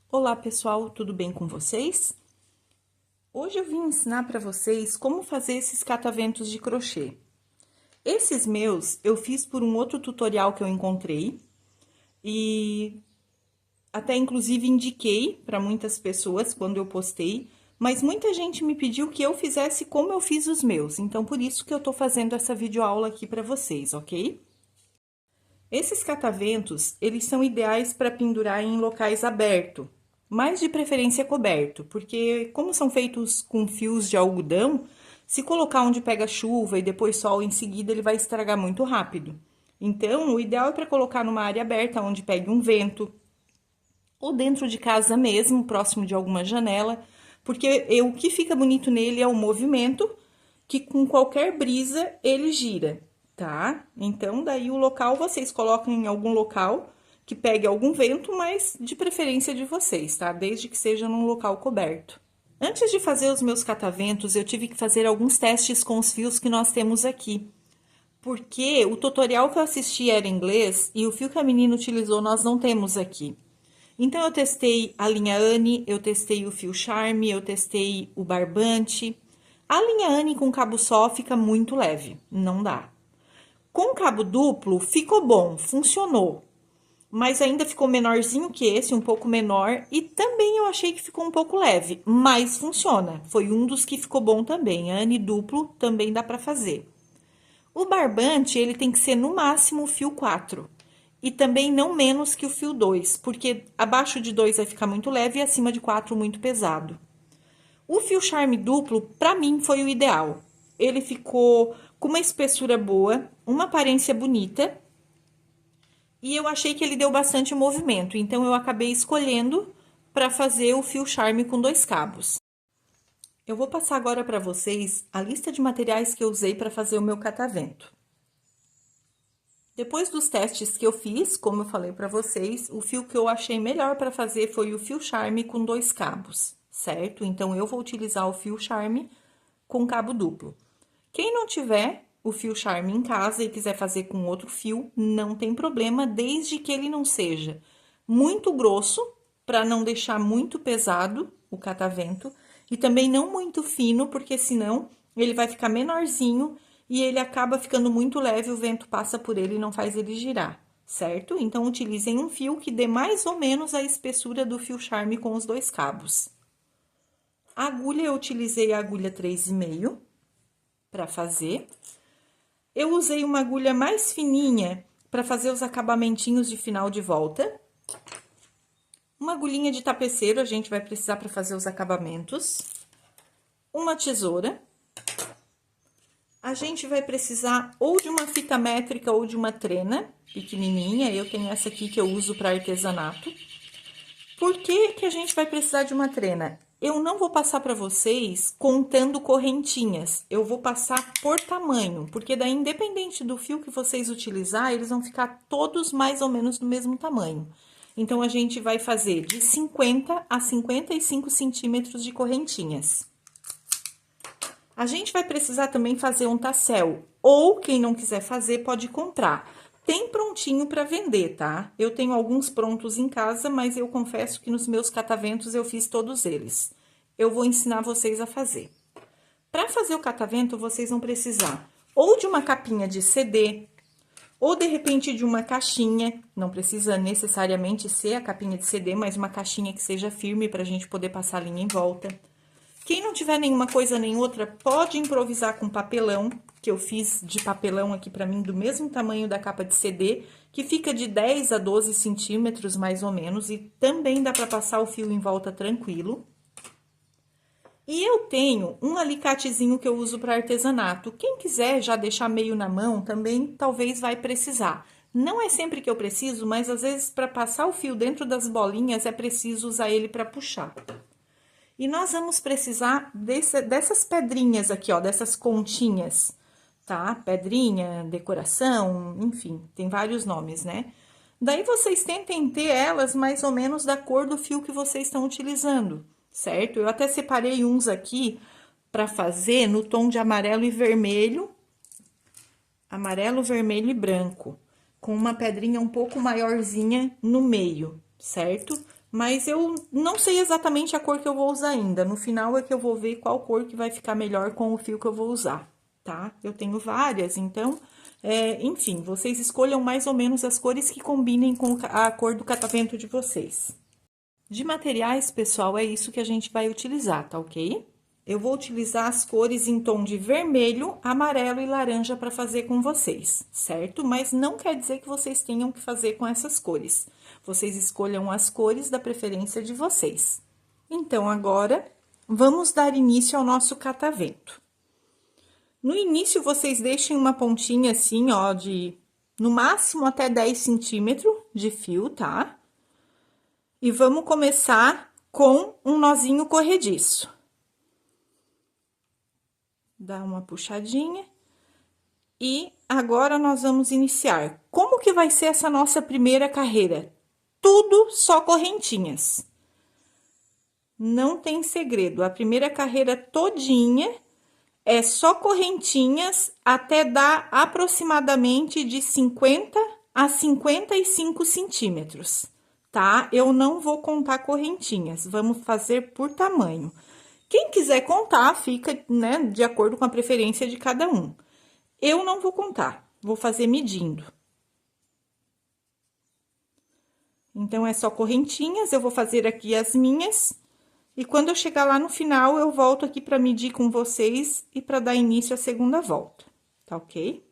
Olá pessoal, tudo bem com vocês? Hoje eu vim ensinar para vocês como fazer esses cataventos de crochê. Esses meus eu fiz por um outro tutorial que eu encontrei e até inclusive indiquei para muitas pessoas quando eu postei, mas muita gente me pediu que eu fizesse como eu fiz os meus, então por isso que eu tô fazendo essa videoaula aqui para vocês, ok? Esses cataventos, eles são ideais para pendurar em locais abertos, mas de preferência coberto, porque como são feitos com fios de algodão, se colocar onde pega chuva e depois sol em seguida, ele vai estragar muito rápido. Então, o ideal é para colocar numa área aberta, onde pegue um vento, ou dentro de casa mesmo, próximo de alguma janela, porque o que fica bonito nele é o movimento, que com qualquer brisa ele gira, tá? Então, daí o local vocês colocam em algum local que pegue algum vento, mas de preferência de vocês, tá? Desde que seja num local coberto. Antes de fazer os meus cataventos, eu tive que fazer alguns testes com os fios que nós temos aqui. Porque o tutorial que eu assisti era em inglês e o fio que a menina utilizou nós não temos aqui. Então, eu testei a linha Anne, eu testei o fio Charme, eu testei o barbante. A linha Anne com cabo só fica muito leve, não dá. Com cabo duplo, ficou bom, funcionou. Mas ainda ficou menorzinho que esse, um pouco menor. E também eu achei que ficou um pouco leve, mas funciona. Foi um dos que ficou bom também. Anne duplo também dá pra fazer. O barbante, ele tem que ser no máximo o fio 4. E também não menos que o fio 2, porque abaixo de 2 vai ficar muito leve e acima de 4 muito pesado. O fio charme duplo, pra mim, foi o ideal. Ele ficou com uma espessura boa, uma aparência bonita. E eu achei que ele deu bastante movimento, então eu acabei escolhendo para fazer o fio charme com 2 cabos. Eu vou passar agora para vocês a lista de materiais que eu usei para fazer o meu catavento. Depois dos testes que eu fiz, como eu falei para vocês, o fio que eu achei melhor para fazer foi o fio charme com 2 cabos, certo? Então, eu vou utilizar o fio charme com cabo duplo. Quem não tiver o fio charme em casa e quiser fazer com outro fio, não tem problema, desde que ele não seja muito grosso, para não deixar muito pesado o catavento, e também não muito fino, porque senão ele vai ficar menorzinho e ele acaba ficando muito leve, o vento passa por ele e não faz ele girar, certo? Então, utilizem um fio que dê mais ou menos a espessura do fio charme com os 2 cabos. A agulha, eu utilizei a agulha 3,5 para fazer. Eu usei uma agulha mais fininha para fazer os acabamentinhos de final de volta. Uma agulhinha de tapeceiro a gente vai precisar para fazer os acabamentos. Uma tesoura. A gente vai precisar ou de uma fita métrica ou de uma trena pequenininha. Eu tenho essa aqui que eu uso para artesanato. Por que que a gente vai precisar de uma trena? Eu não vou passar para vocês contando correntinhas, eu vou passar por tamanho, porque daí, independente do fio que vocês utilizar, eles vão ficar todos mais ou menos do mesmo tamanho. Então, a gente vai fazer de 50 a 55 centímetros de correntinhas. A gente vai precisar também fazer um tassel, ou quem não quiser fazer, pode comprar. Tem prontinho para vender, tá? Eu tenho alguns prontos em casa, mas eu confesso que nos meus cataventos eu fiz todos eles. Eu vou ensinar vocês a fazer. Para fazer o catavento, vocês vão precisar ou de uma capinha de CD, ou de repente de uma caixinha, não precisa necessariamente ser a capinha de CD, mas uma caixinha que seja firme para a gente poder passar a linha em volta. Quem não tiver nenhuma coisa nem outra, pode improvisar com papelão, que eu fiz de papelão aqui pra mim, do mesmo tamanho da capa de CD, que fica de 10 a 12 centímetros, mais ou menos, e também dá pra passar o fio em volta tranquilo. E eu tenho um alicatezinho que eu uso para artesanato. Quem quiser já deixar meio na mão, também talvez vai precisar. Não é sempre que eu preciso, mas às vezes para passar o fio dentro das bolinhas é preciso usar ele para puxar. E nós vamos precisar dessas pedrinhas aqui, ó, dessas continhas, tá? Pedrinha, decoração, enfim, tem vários nomes, né? Daí, vocês tentem ter elas mais ou menos da cor do fio que vocês estão utilizando, certo? Eu até separei uns aqui para fazer no tom de amarelo e vermelho, amarelo, vermelho e branco, com uma pedrinha um pouco maiorzinha no meio, certo? Mas eu não sei exatamente a cor que eu vou usar ainda. No final é que eu vou ver qual cor que vai ficar melhor com o fio que eu vou usar, tá? Eu tenho várias, então, enfim, vocês escolham mais ou menos as cores que combinem com a cor do catavento de vocês. De materiais, pessoal, é isso que a gente vai utilizar, tá ok? Eu vou utilizar as cores em tom de vermelho, amarelo e laranja para fazer com vocês, certo? Mas não quer dizer que vocês tenham que fazer com essas cores. Vocês escolham as cores da preferência de vocês. Então, agora, vamos dar início ao nosso catavento. No início, vocês deixem uma pontinha assim, ó, no máximo até 10 centímetros de fio, tá? E vamos começar com um nozinho corrediço. Dá uma puxadinha. E agora, nós vamos iniciar. Como que vai ser essa nossa primeira carreira? Tudo só correntinhas. Não tem segredo. A primeira carreira todinha é só correntinhas até dar aproximadamente de 50 a 55 centímetros, tá? Eu não vou contar correntinhas, vamos fazer por tamanho. Quem quiser contar, fica, né, de acordo com a preferência de cada um. Eu não vou contar, vou fazer medindo. Então, é só correntinhas, eu vou fazer aqui as minhas. E quando eu chegar lá no final, eu volto aqui para medir com vocês e para dar início à segunda volta, tá ok?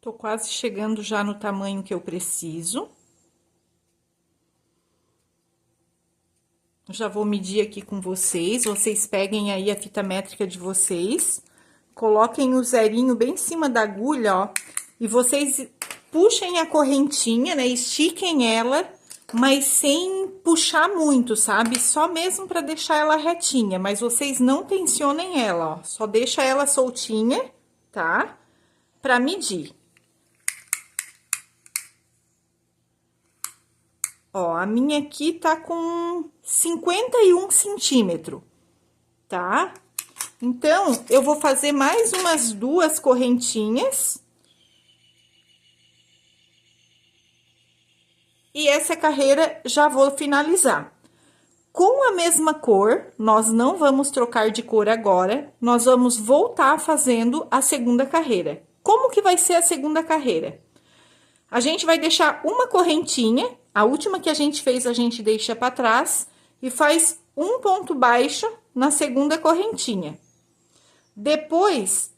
Tô quase chegando já no tamanho que eu preciso. Já vou medir aqui com vocês, vocês peguem aí a fita métrica de vocês, coloquem o zerinho bem em cima da agulha, ó, e vocês puxem a correntinha, né, estiquem ela, mas sem puxar muito, sabe? Só mesmo para deixar ela retinha, mas vocês não tensionem ela, ó, só deixa ela soltinha, tá? Para medir. Ó, a minha aqui tá com 51 centímetros, tá? Então, eu vou fazer mais umas 2 correntinhas. E essa carreira já vou finalizar. Com a mesma cor, nós não vamos trocar de cor agora, nós vamos voltar fazendo a segunda carreira. Como que vai ser a segunda carreira? A gente vai deixar uma correntinha, a última que a gente fez, a gente deixa para trás e faz um ponto baixo na segunda correntinha. Depois,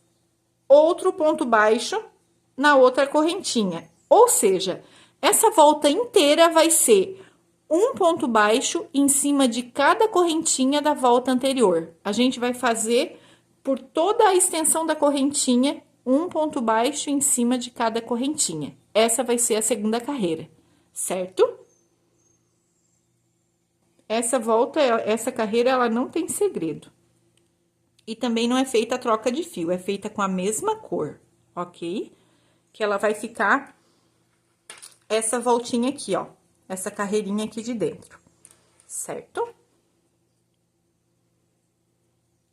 outro ponto baixo na outra correntinha. Ou seja, essa volta inteira vai ser um ponto baixo em cima de cada correntinha da volta anterior. A gente vai fazer por toda a extensão da correntinha, um ponto baixo em cima de cada correntinha. Essa vai ser a segunda carreira, certo? Essa volta, essa carreira, ela não tem segredo. E também não é feita a troca de fio, é feita com a mesma cor, ok? Que ela vai ficar essa voltinha aqui, ó, essa carreirinha aqui de dentro, certo?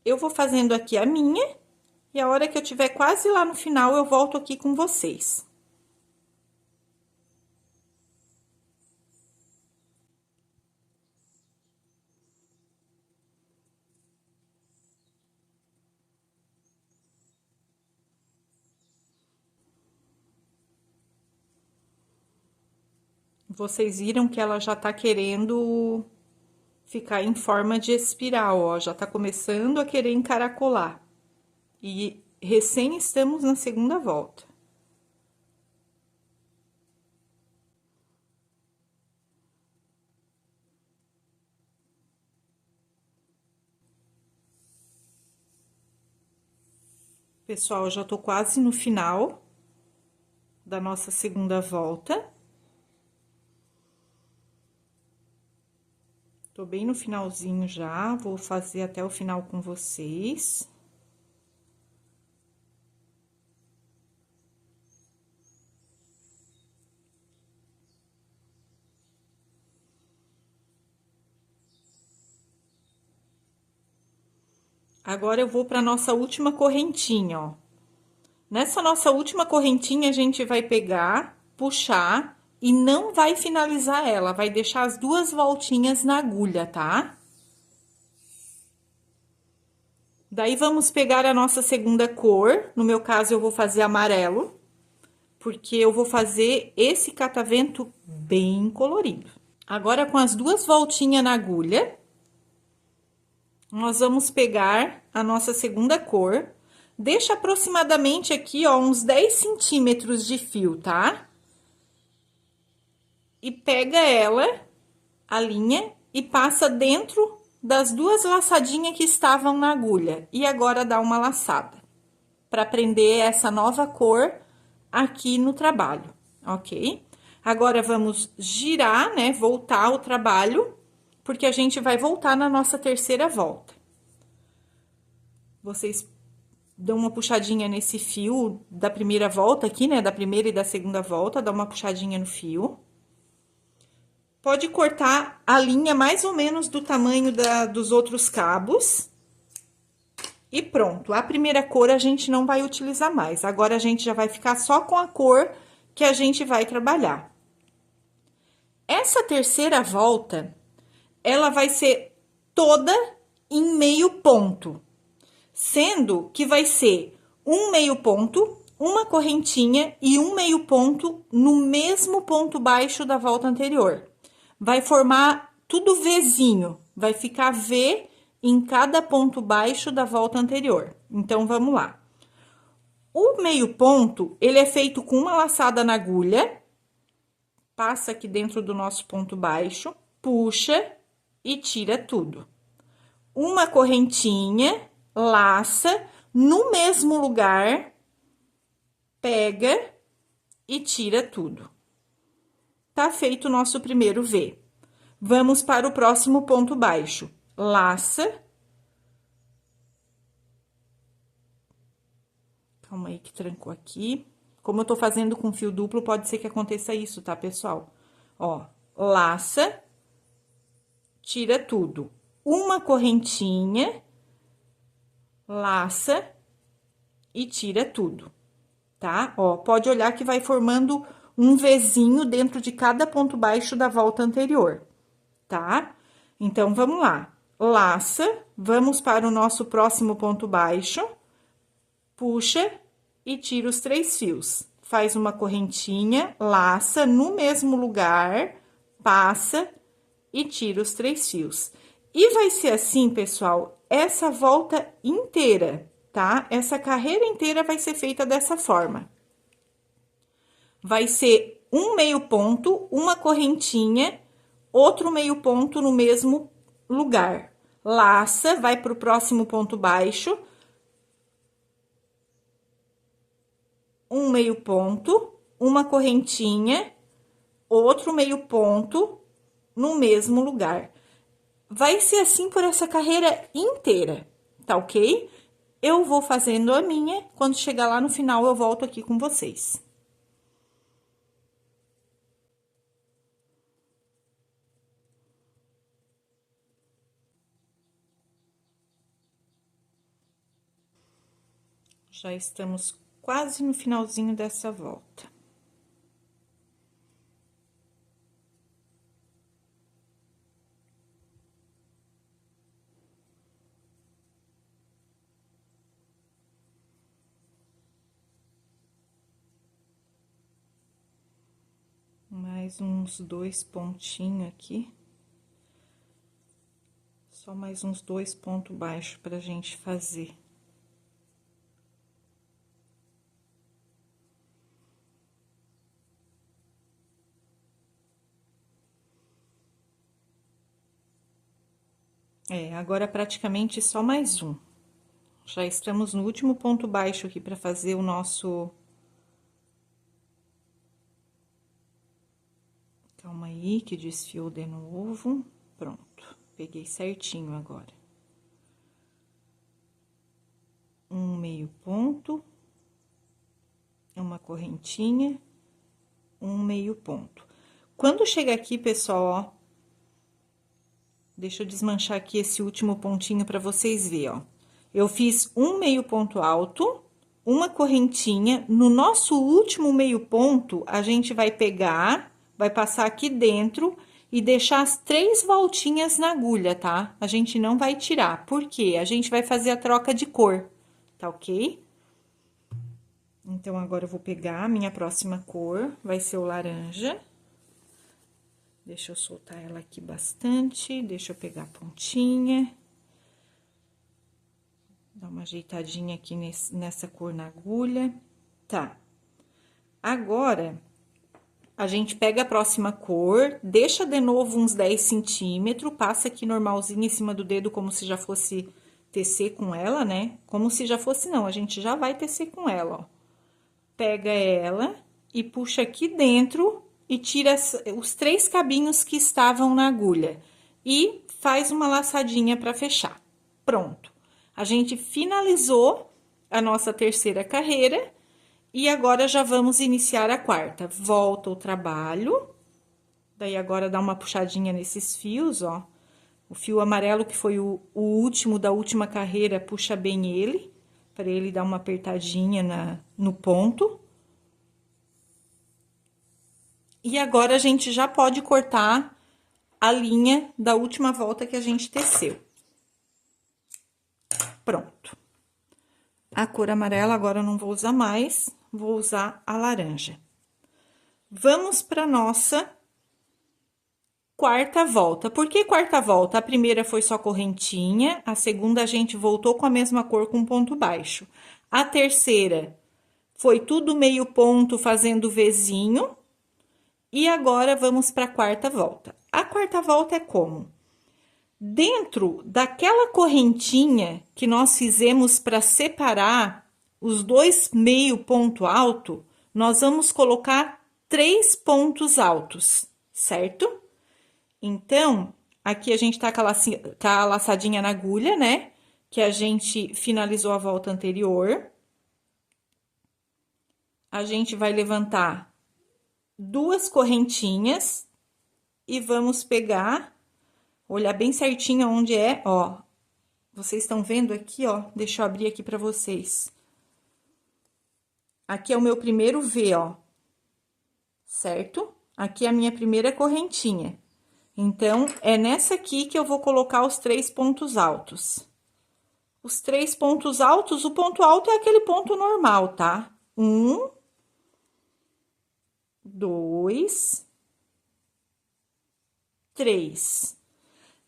Eu vou fazendo aqui a minha, e a hora que eu tiver quase lá no final, eu volto aqui com vocês. Vocês viram que ela já tá querendo ficar em forma de espiral, ó, já tá começando a querer encaracolar. E recém estamos na segunda volta. Pessoal, eu já tô quase no final da nossa segunda volta. Tô bem no finalzinho já, vou fazer até o final com vocês. Agora, eu vou para nossa última correntinha, ó. Nessa nossa última correntinha, a gente vai pegar, puxar e não vai finalizar ela, vai deixar as duas voltinhas na agulha, tá? Daí, vamos pegar a nossa segunda cor, no meu caso, eu vou fazer amarelo, porque eu vou fazer esse catavento bem colorido. Agora, com as duas voltinhas na agulha, nós vamos pegar a nossa segunda cor, deixa aproximadamente aqui, ó, uns 10 centímetros de fio, tá? E pega ela, a linha, e passa dentro das duas laçadinhas que estavam na agulha. E agora dá uma laçada, para prender essa nova cor aqui no trabalho, ok? Agora, vamos girar, né, voltar o trabalho, porque a gente vai voltar na nossa terceira volta. Vocês dão uma puxadinha nesse fio da primeira volta aqui, né, da primeira e da segunda volta, dá uma puxadinha no fio. Pode cortar a linha mais ou menos do tamanho dos outros cabos. E pronto, a primeira cor a gente não vai utilizar mais. Agora, a gente já vai ficar só com a cor que a gente vai trabalhar. Essa terceira volta, ela vai ser toda em meio ponto, sendo que vai ser um meio ponto, uma correntinha e um meio ponto no mesmo ponto baixo da volta anterior. Vai formar tudo Vzinho, vai ficar V em cada ponto baixo da volta anterior. Então, vamos lá. O meio ponto, ele é feito com uma laçada na agulha, passa aqui dentro do nosso ponto baixo, puxa e tira tudo. Uma correntinha, laça, no mesmo lugar, pega e tira tudo. Tá feito o nosso primeiro V. Vamos para o próximo ponto baixo. Laça. Calma aí que trancou aqui. Como eu tô fazendo com fio duplo, pode ser que aconteça isso, tá, pessoal? Ó, laça, tira tudo. Uma correntinha, laça e tira tudo, tá? Ó, pode olhar que vai formando um Vzinho dentro de cada ponto baixo da volta anterior, tá? Então, vamos lá. Laça, vamos para o nosso próximo ponto baixo, puxa e tira os 3 fios. Faz uma correntinha, laça no mesmo lugar, passa e tira os 3 fios. E vai ser assim, pessoal, essa volta inteira, tá? Essa carreira inteira vai ser feita dessa forma. Vai ser um meio ponto, uma correntinha, outro meio ponto no mesmo lugar. Laça, vai para o próximo ponto baixo, um meio ponto, uma correntinha, outro meio ponto no mesmo lugar. Vai ser assim por essa carreira inteira, tá ok? Eu vou fazendo a minha, quando chegar lá no final eu volto aqui com vocês. Já estamos quase no finalzinho dessa volta. Mais uns 2 pontinhos aqui. Só mais uns 2 pontos baixos pra gente fazer. Agora praticamente só mais um. Já estamos no último ponto baixo aqui para fazer o nosso... Calma aí, que desfiou de novo. Pronto, peguei certinho agora. Um meio ponto, uma correntinha, um meio ponto. Quando chega aqui, pessoal, ó, deixa eu desmanchar aqui esse último pontinho para vocês verem, ó. Eu fiz um meio ponto alto, uma correntinha. No nosso último meio ponto, a gente vai pegar, vai passar aqui dentro e deixar as 3 voltinhas na agulha, tá? A gente não vai tirar, porque a gente vai fazer a troca de cor, tá ok? Então, agora eu vou pegar a minha próxima cor, vai ser o laranja. Deixa eu soltar ela aqui bastante, deixa eu pegar a pontinha. Dar uma ajeitadinha aqui nessa cor na agulha. Tá. Agora, a gente pega a próxima cor, deixa de novo uns 10 centímetros, passa aqui normalzinho em cima do dedo, como se já fosse tecer com ela, né? Como se já fosse, não, a gente já vai tecer com ela, ó. Pega ela e puxa aqui dentro e tira os 3 cabinhos que estavam na agulha. E faz uma laçadinha para fechar. Pronto. A gente finalizou a nossa terceira carreira e agora já vamos iniciar a quarta. Volta o trabalho, daí agora dá uma puxadinha nesses fios, ó. O fio amarelo, que foi o último da última carreira, puxa bem ele, para ele dar uma apertadinha no ponto. E agora, a gente já pode cortar a linha da última volta que a gente teceu. Pronto. A cor amarela agora eu não vou usar mais, vou usar a laranja. Vamos para nossa quarta volta. Por que quarta volta? A primeira foi só correntinha, a segunda a gente voltou com a mesma cor com ponto baixo. A terceira foi tudo meio ponto fazendo Vzinho. E agora vamos para a quarta volta. A quarta volta é como? Dentro daquela correntinha que nós fizemos para separar os 2 meio ponto alto, nós vamos colocar 3 pontos altos, certo? Então, aqui a gente tá com a laçadinha na agulha, né? Que a gente finalizou a volta anterior. A gente vai levantar 2 correntinhas e vamos pegar, olhar bem certinho onde é, ó. Vocês estão vendo aqui, ó? Deixa eu abrir aqui pra vocês. Aqui é o meu primeiro V, ó. Certo? Aqui é a minha primeira correntinha. Então, é nessa aqui que eu vou colocar os 3 pontos altos. Os 3 pontos altos, o ponto alto é aquele ponto normal, tá? 1, 2, 3.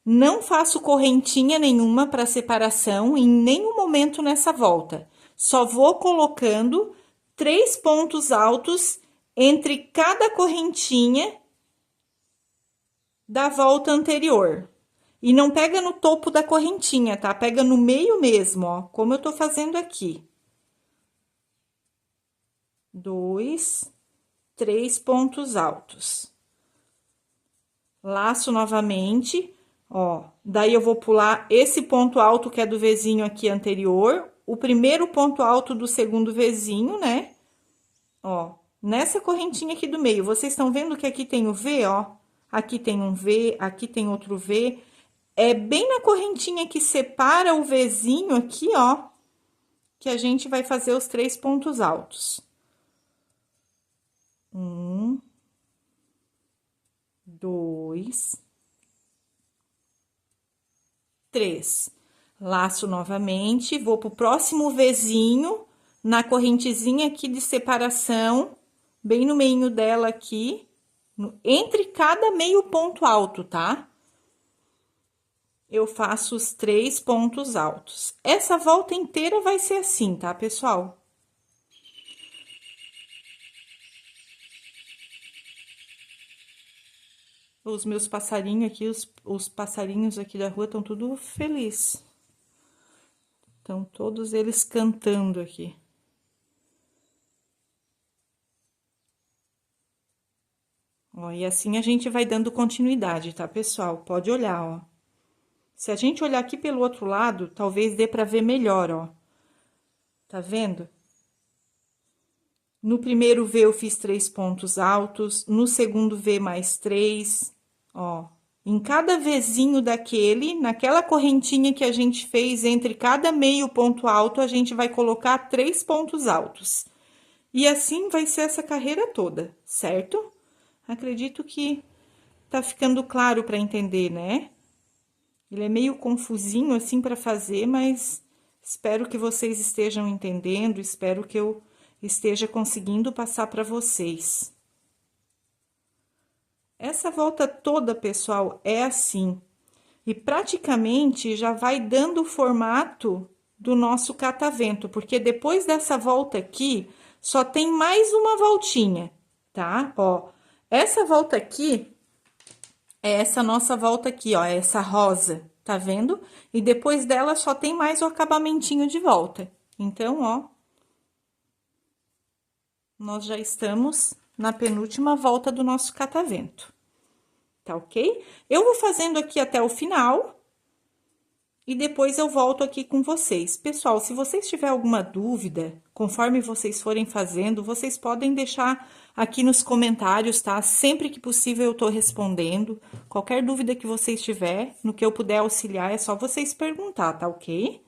Não faço correntinha nenhuma para separação em nenhum momento nessa volta. Só vou colocando 3 pontos altos entre cada correntinha da volta anterior. E não pega no topo da correntinha, tá? Pega no meio mesmo, ó, como eu tô fazendo aqui. 2, 3 pontos altos. Laço novamente, ó. Daí, eu vou pular esse ponto alto que é do Vzinho aqui anterior, o primeiro ponto alto do segundo Vzinho, né? Ó, nessa correntinha aqui do meio. Vocês estão vendo que aqui tem o V, ó? Aqui tem um V, aqui tem outro V. É bem na correntinha que separa o Vzinho aqui, ó, que a gente vai fazer os 3 pontos altos. 1, 2, 3. Laço novamente, vou pro próximo Vzinho, na correntezinha aqui de separação, bem no meio dela aqui, entre cada meio ponto alto, tá? Eu faço os 3 pontos altos. Essa volta inteira vai ser assim, tá, pessoal? Os meus passarinhos aqui, os passarinhos aqui da rua estão tudo felizes. Estão todos eles cantando aqui. Ó, e assim a gente vai dando continuidade, tá, pessoal? Pode olhar, ó. Se a gente olhar aqui pelo outro lado, talvez dê pra ver melhor, ó. Tá vendo? No primeiro V eu fiz 3 pontos altos, no segundo V mais 3, ó. Em cada vezinho daquele, naquela correntinha que a gente fez entre cada meio ponto alto, a gente vai colocar 3 pontos altos. E assim vai ser essa carreira toda, certo? Acredito que tá ficando claro para entender, né? Ele é meio confusinho assim para fazer, mas espero que vocês estejam entendendo, espero que eu esteja conseguindo passar para vocês. Essa volta toda, pessoal, é assim. E praticamente já vai dando o formato do nosso catavento, porque depois dessa volta aqui, só tem mais uma voltinha, tá? Ó, essa volta aqui é essa nossa volta aqui, ó, essa rosa, tá vendo? E depois dela só tem mais o acabamentinho de volta. Então, ó, nós já estamos na penúltima volta do nosso catavento, tá ok? Eu vou fazendo aqui até o final e depois eu volto aqui com vocês. Pessoal, se vocês tiverem alguma dúvida, conforme vocês forem fazendo, vocês podem deixar aqui nos comentários, tá? Sempre que possível eu tô respondendo. Qualquer dúvida que vocês tiverem, no que eu puder auxiliar, é só vocês perguntar, tá ok?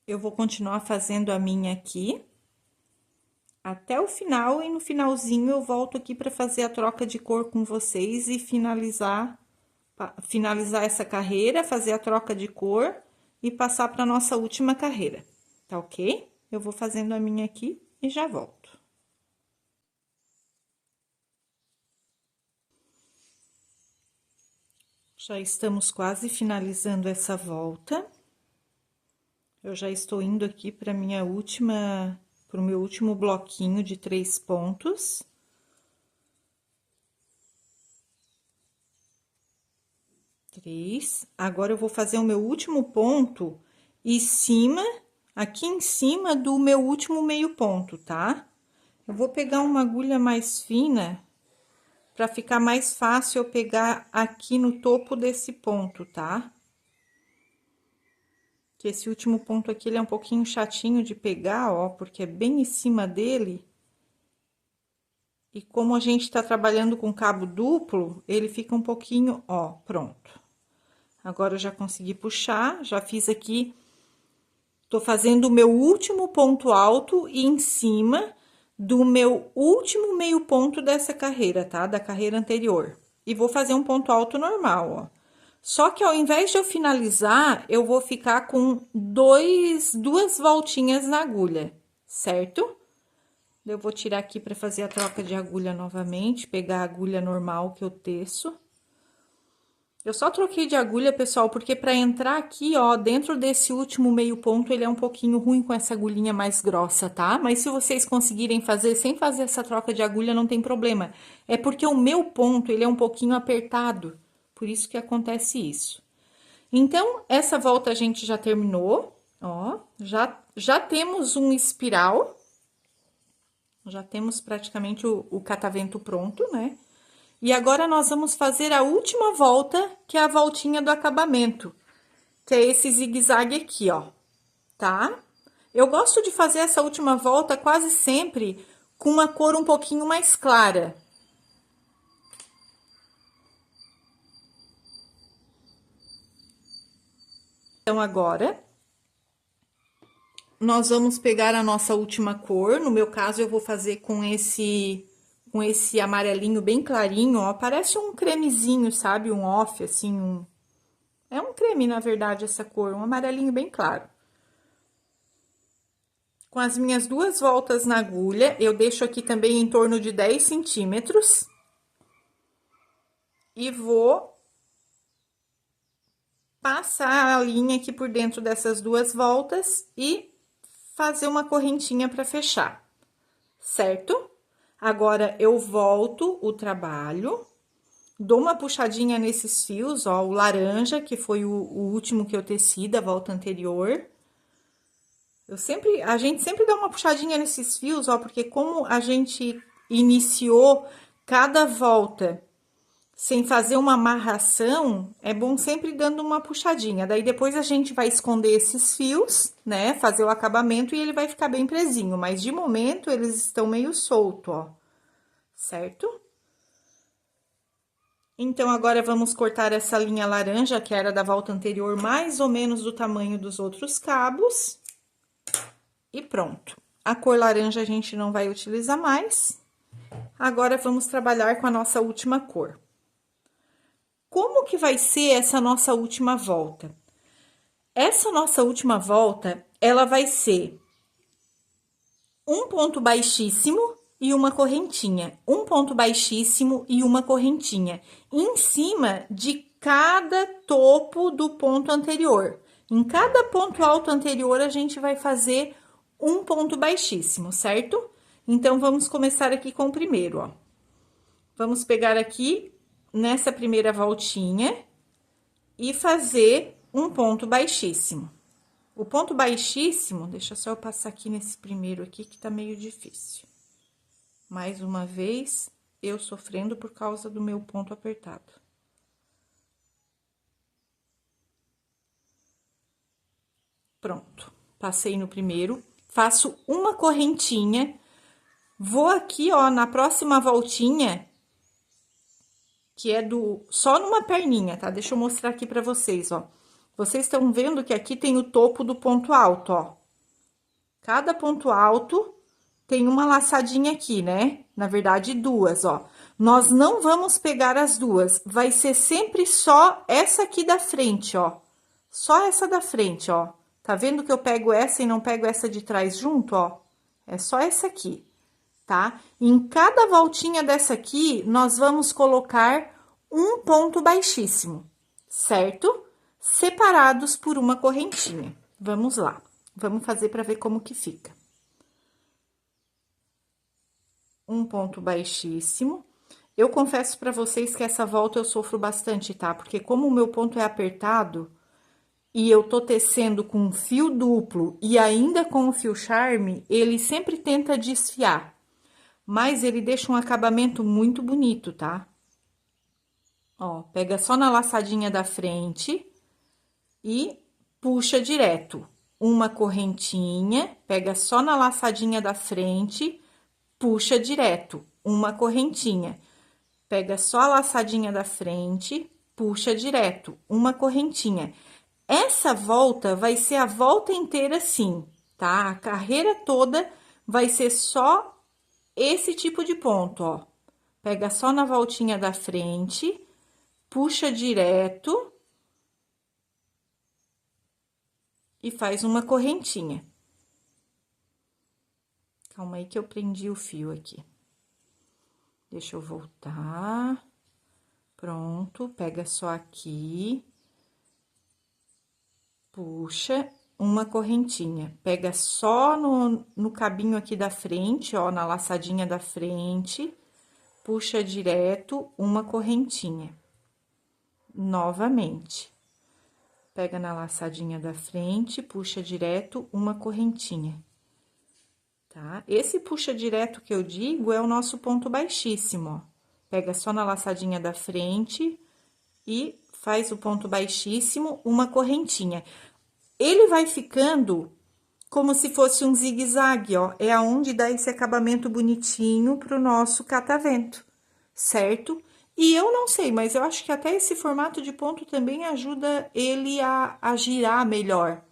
Eu vou continuar fazendo a minha aqui até o final e no finalzinho eu volto aqui para fazer a troca de cor com vocês e finalizar essa carreira, fazer a troca de cor e passar para nossa última carreira, tá ok? Eu vou fazendo a minha aqui e já volto. Já estamos quase finalizando essa volta. Eu já estou indo aqui para para o meu último bloquinho de 3 pontos. Três. Agora, eu vou fazer o meu último ponto aqui em cima do meu último meio ponto, tá? Eu vou pegar uma agulha mais fina para ficar mais fácil eu pegar aqui no topo desse ponto, tá? Que esse último ponto aqui, ele é um pouquinho chatinho de pegar, ó, porque é bem em cima dele. E como a gente tá trabalhando com cabo duplo, ele fica um pouquinho, ó, pronto. Agora, eu já consegui puxar, já fiz aqui, tô fazendo o meu último ponto alto e em cima do meu último meio ponto dessa carreira, tá? Da carreira anterior. E vou fazer um ponto alto normal, ó. Só que ao invés de eu finalizar, eu vou ficar com duas voltinhas na agulha, certo? Eu vou tirar aqui para fazer a troca de agulha novamente, pegar a agulha normal que eu teço. Eu só troquei de agulha, pessoal, porque para entrar aqui, ó, dentro desse último meio ponto, ele é um pouquinho ruim com essa agulhinha mais grossa, tá? Mas se vocês conseguirem fazer sem fazer essa troca de agulha, não tem problema. É porque o meu ponto, ele é um pouquinho apertado, por isso que acontece isso. Então, essa volta a gente já terminou, ó, já temos um espiral, já temos praticamente o catavento pronto, né? E agora, nós vamos fazer a última volta, que é a voltinha do acabamento, que é esse zigue-zague aqui, ó, tá? Eu gosto de fazer essa última volta quase sempre com uma cor um pouquinho mais clara. Então, agora, nós vamos pegar a nossa última cor, no meu caso, eu vou fazer com esse amarelinho bem clarinho, ó, parece um cremezinho, sabe? Um off, assim, é um creme, na verdade, essa cor, um amarelinho bem claro. Com as minhas 2 voltas na agulha, eu deixo aqui também em torno de 10 centímetros. E vou passar a linha aqui por dentro dessas 2 voltas e fazer uma correntinha para fechar, certo? Agora, eu volto o trabalho, dou uma puxadinha nesses fios, ó, o laranja, que foi o último que eu teci da volta anterior. A gente sempre dá uma puxadinha nesses fios, ó, porque como a gente iniciou cada volta sem fazer uma amarração, é bom sempre dando uma puxadinha. Daí depois a gente vai esconder esses fios, né? Fazer o acabamento e ele vai ficar bem presinho, mas de momento eles estão meio solto, ó. Certo? Então agora vamos cortar essa linha laranja, que era da volta anterior, mais ou menos do tamanho dos outros cabos. E pronto. A cor laranja a gente não vai utilizar mais. Agora vamos trabalhar com a nossa última cor. Como que vai ser essa nossa última volta? Essa nossa última volta, ela vai ser um ponto baixíssimo e uma correntinha. Um ponto baixíssimo e uma correntinha. Em cima de cada topo do ponto anterior. Em cada ponto alto anterior, a gente vai fazer um ponto baixíssimo, certo? Então, vamos começar aqui com o primeiro, ó. Vamos pegar aqui nessa primeira voltinha e fazer um ponto baixíssimo. O ponto baixíssimo, deixa só eu passar aqui nesse primeiro aqui que tá meio difícil. Mais uma vez, eu sofrendo por causa do meu ponto apertado. Pronto, passei no primeiro, faço uma correntinha, vou aqui, ó, na próxima voltinha, que é só numa perninha, tá? Deixa eu mostrar aqui pra vocês, ó. Vocês estão vendo que aqui tem o topo do ponto alto, ó. Cada ponto alto tem uma laçadinha aqui, né? Na verdade, duas, ó. Nós não vamos pegar as duas, vai ser sempre só essa aqui da frente, ó. Só essa da frente, ó. Tá vendo que eu pego essa e não pego essa de trás junto, ó? É só essa aqui, tá? Em cada voltinha dessa aqui, nós vamos colocar um ponto baixíssimo, certo? Separados por uma correntinha. Vamos lá. Vamos fazer para ver como que fica. Um ponto baixíssimo. Eu confesso para vocês que essa volta eu sofro bastante, tá? Porque como o meu ponto é apertado e eu tô tecendo com fio duplo e ainda com o fio charme, ele sempre tenta desfiar. Mas ele deixa um acabamento muito bonito, tá? Ó, pega só na laçadinha da frente e puxa direto. Uma correntinha, pega só na laçadinha da frente, puxa direto. Uma correntinha. Pega só a laçadinha da frente, puxa direto. Uma correntinha. Essa volta vai ser a volta inteira assim, tá? A carreira toda vai ser só esse tipo de ponto, ó. Pega só na voltinha da frente, puxa direto e faz uma correntinha. Calma aí que eu prendi o fio aqui. Deixa eu voltar. Pronto, pega só aqui. Puxa uma correntinha. Pega só no cabinho aqui da frente, ó, na laçadinha da frente. Puxa direto uma correntinha. Novamente. Pega na laçadinha da frente, puxa direto uma correntinha. Tá? Esse puxa direto que eu digo é o nosso ponto baixíssimo, ó. Pega só na laçadinha da frente e faz o ponto baixíssimo, uma correntinha. Ele vai ficando como se fosse um zigue-zague, ó. É aonde dá esse acabamento bonitinho pro nosso catavento, certo? E eu não sei, mas eu acho que até esse formato de ponto também ajuda ele a girar melhor.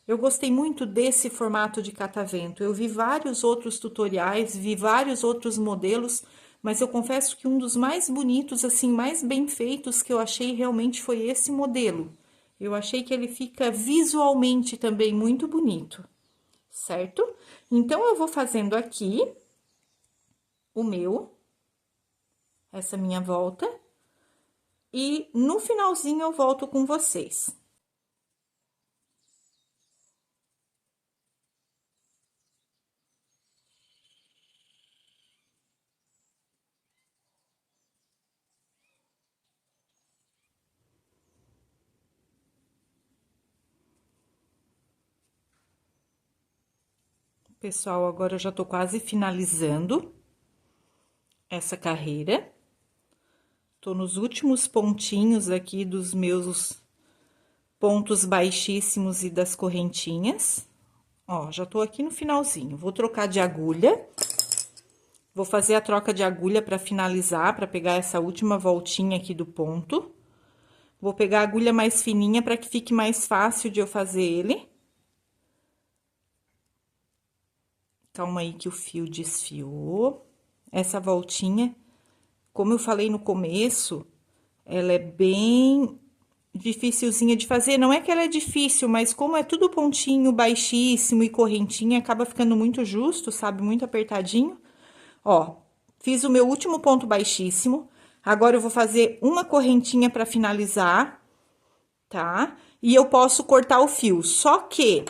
Eu gostei muito desse formato de catavento. Eu vi vários outros tutoriais, vi vários outros modelos, mas eu confesso que um dos mais bonitos, assim, mais bem feitos que eu achei realmente foi esse modelo. Eu achei que ele fica visualmente também muito bonito, certo? Então, eu vou fazendo aqui essa minha volta, e no finalzinho eu volto com vocês. Pessoal, agora eu já tô quase finalizando essa carreira. Tô nos últimos pontinhos aqui dos meus pontos baixíssimos e das correntinhas. Ó, já tô aqui no finalzinho. Vou trocar de agulha. Vou fazer a troca de agulha para finalizar, para pegar essa última voltinha aqui do ponto. Vou pegar a agulha mais fininha para que fique mais fácil de eu fazer ele. Calma aí que o fio desfiou. Essa voltinha, como eu falei no começo, ela é bem dificilzinha de fazer. Não é que ela é difícil, mas como é tudo pontinho baixíssimo e correntinha, acaba ficando muito justo, sabe? Muito apertadinho. Ó, fiz o meu último ponto baixíssimo. Agora, eu vou fazer uma correntinha para finalizar, tá? E eu posso cortar o fio, só que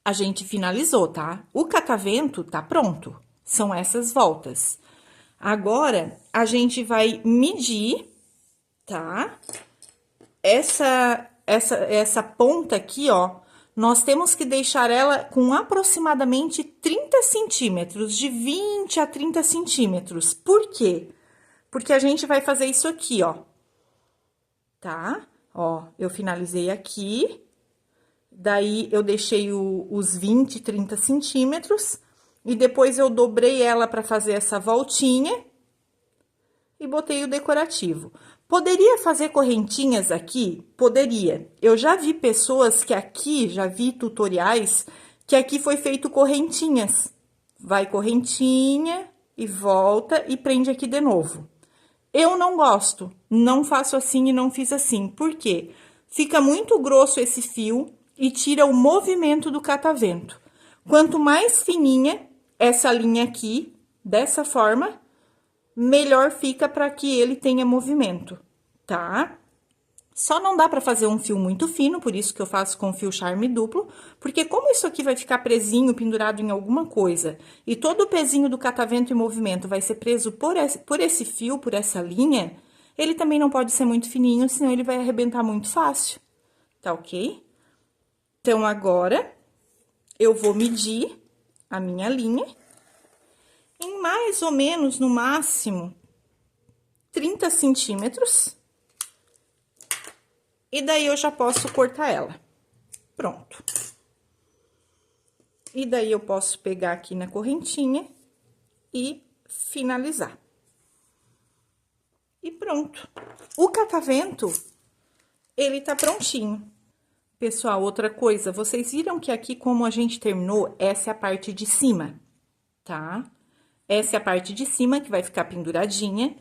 a gente finalizou, tá? O catavento tá pronto, são essas voltas. Agora, a gente vai medir, tá? Essa ponta aqui, ó, nós temos que deixar ela com aproximadamente 30 centímetros, de 20 a 30 centímetros. Por quê? Porque a gente vai fazer isso aqui, ó. Tá? Ó, eu finalizei aqui. Daí, eu deixei os 20, 30 centímetros. E depois, eu dobrei ela para fazer essa voltinha. E botei o decorativo. Poderia fazer correntinhas aqui? Poderia. Eu já vi pessoas que aqui, já vi tutoriais, que aqui foi feito correntinhas. Vai correntinha e volta e prende aqui de novo. Eu não gosto, não faço assim e não fiz assim. Por quê? Fica muito grosso esse fio e tira o movimento do catavento. Quanto mais fininha essa linha aqui, dessa forma, melhor fica para que ele tenha movimento, tá? Só não dá para fazer um fio muito fino, por isso que eu faço com fio charme duplo, porque como isso aqui vai ficar presinho, pendurado em alguma coisa, e todo o pezinho do catavento em movimento vai ser preso por esse fio, por essa linha, ele também não pode ser muito fininho, senão ele vai arrebentar muito fácil, tá ok? Então, agora, eu vou medir a minha linha em mais ou menos, no máximo, 30 centímetros. E daí, eu já posso cortar ela. Pronto. E daí, eu posso pegar aqui na correntinha e finalizar. E pronto. O catavento, ele tá prontinho. Pessoal, outra coisa, vocês viram que aqui, como a gente terminou, essa é a parte de cima, tá? Essa é a parte de cima que vai ficar penduradinha.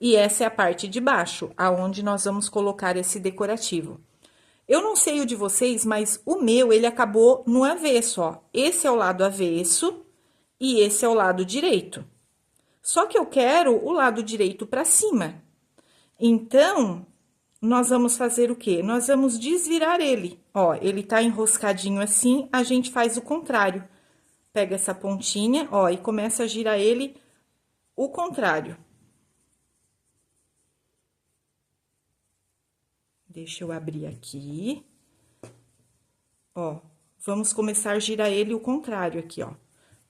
E essa é a parte de baixo, aonde nós vamos colocar esse decorativo. Eu não sei o de vocês, mas o meu, ele acabou no avesso, ó. Esse é o lado avesso e esse é o lado direito. Só que eu quero o lado direito pra cima. Então, nós vamos fazer o quê? Nós vamos desvirar ele. Ó, ele tá enroscadinho assim, a gente faz o contrário. Pega essa pontinha, ó, e começa a girar ele o contrário. Deixa eu abrir aqui. Ó, vamos começar a girar ele o contrário aqui, ó.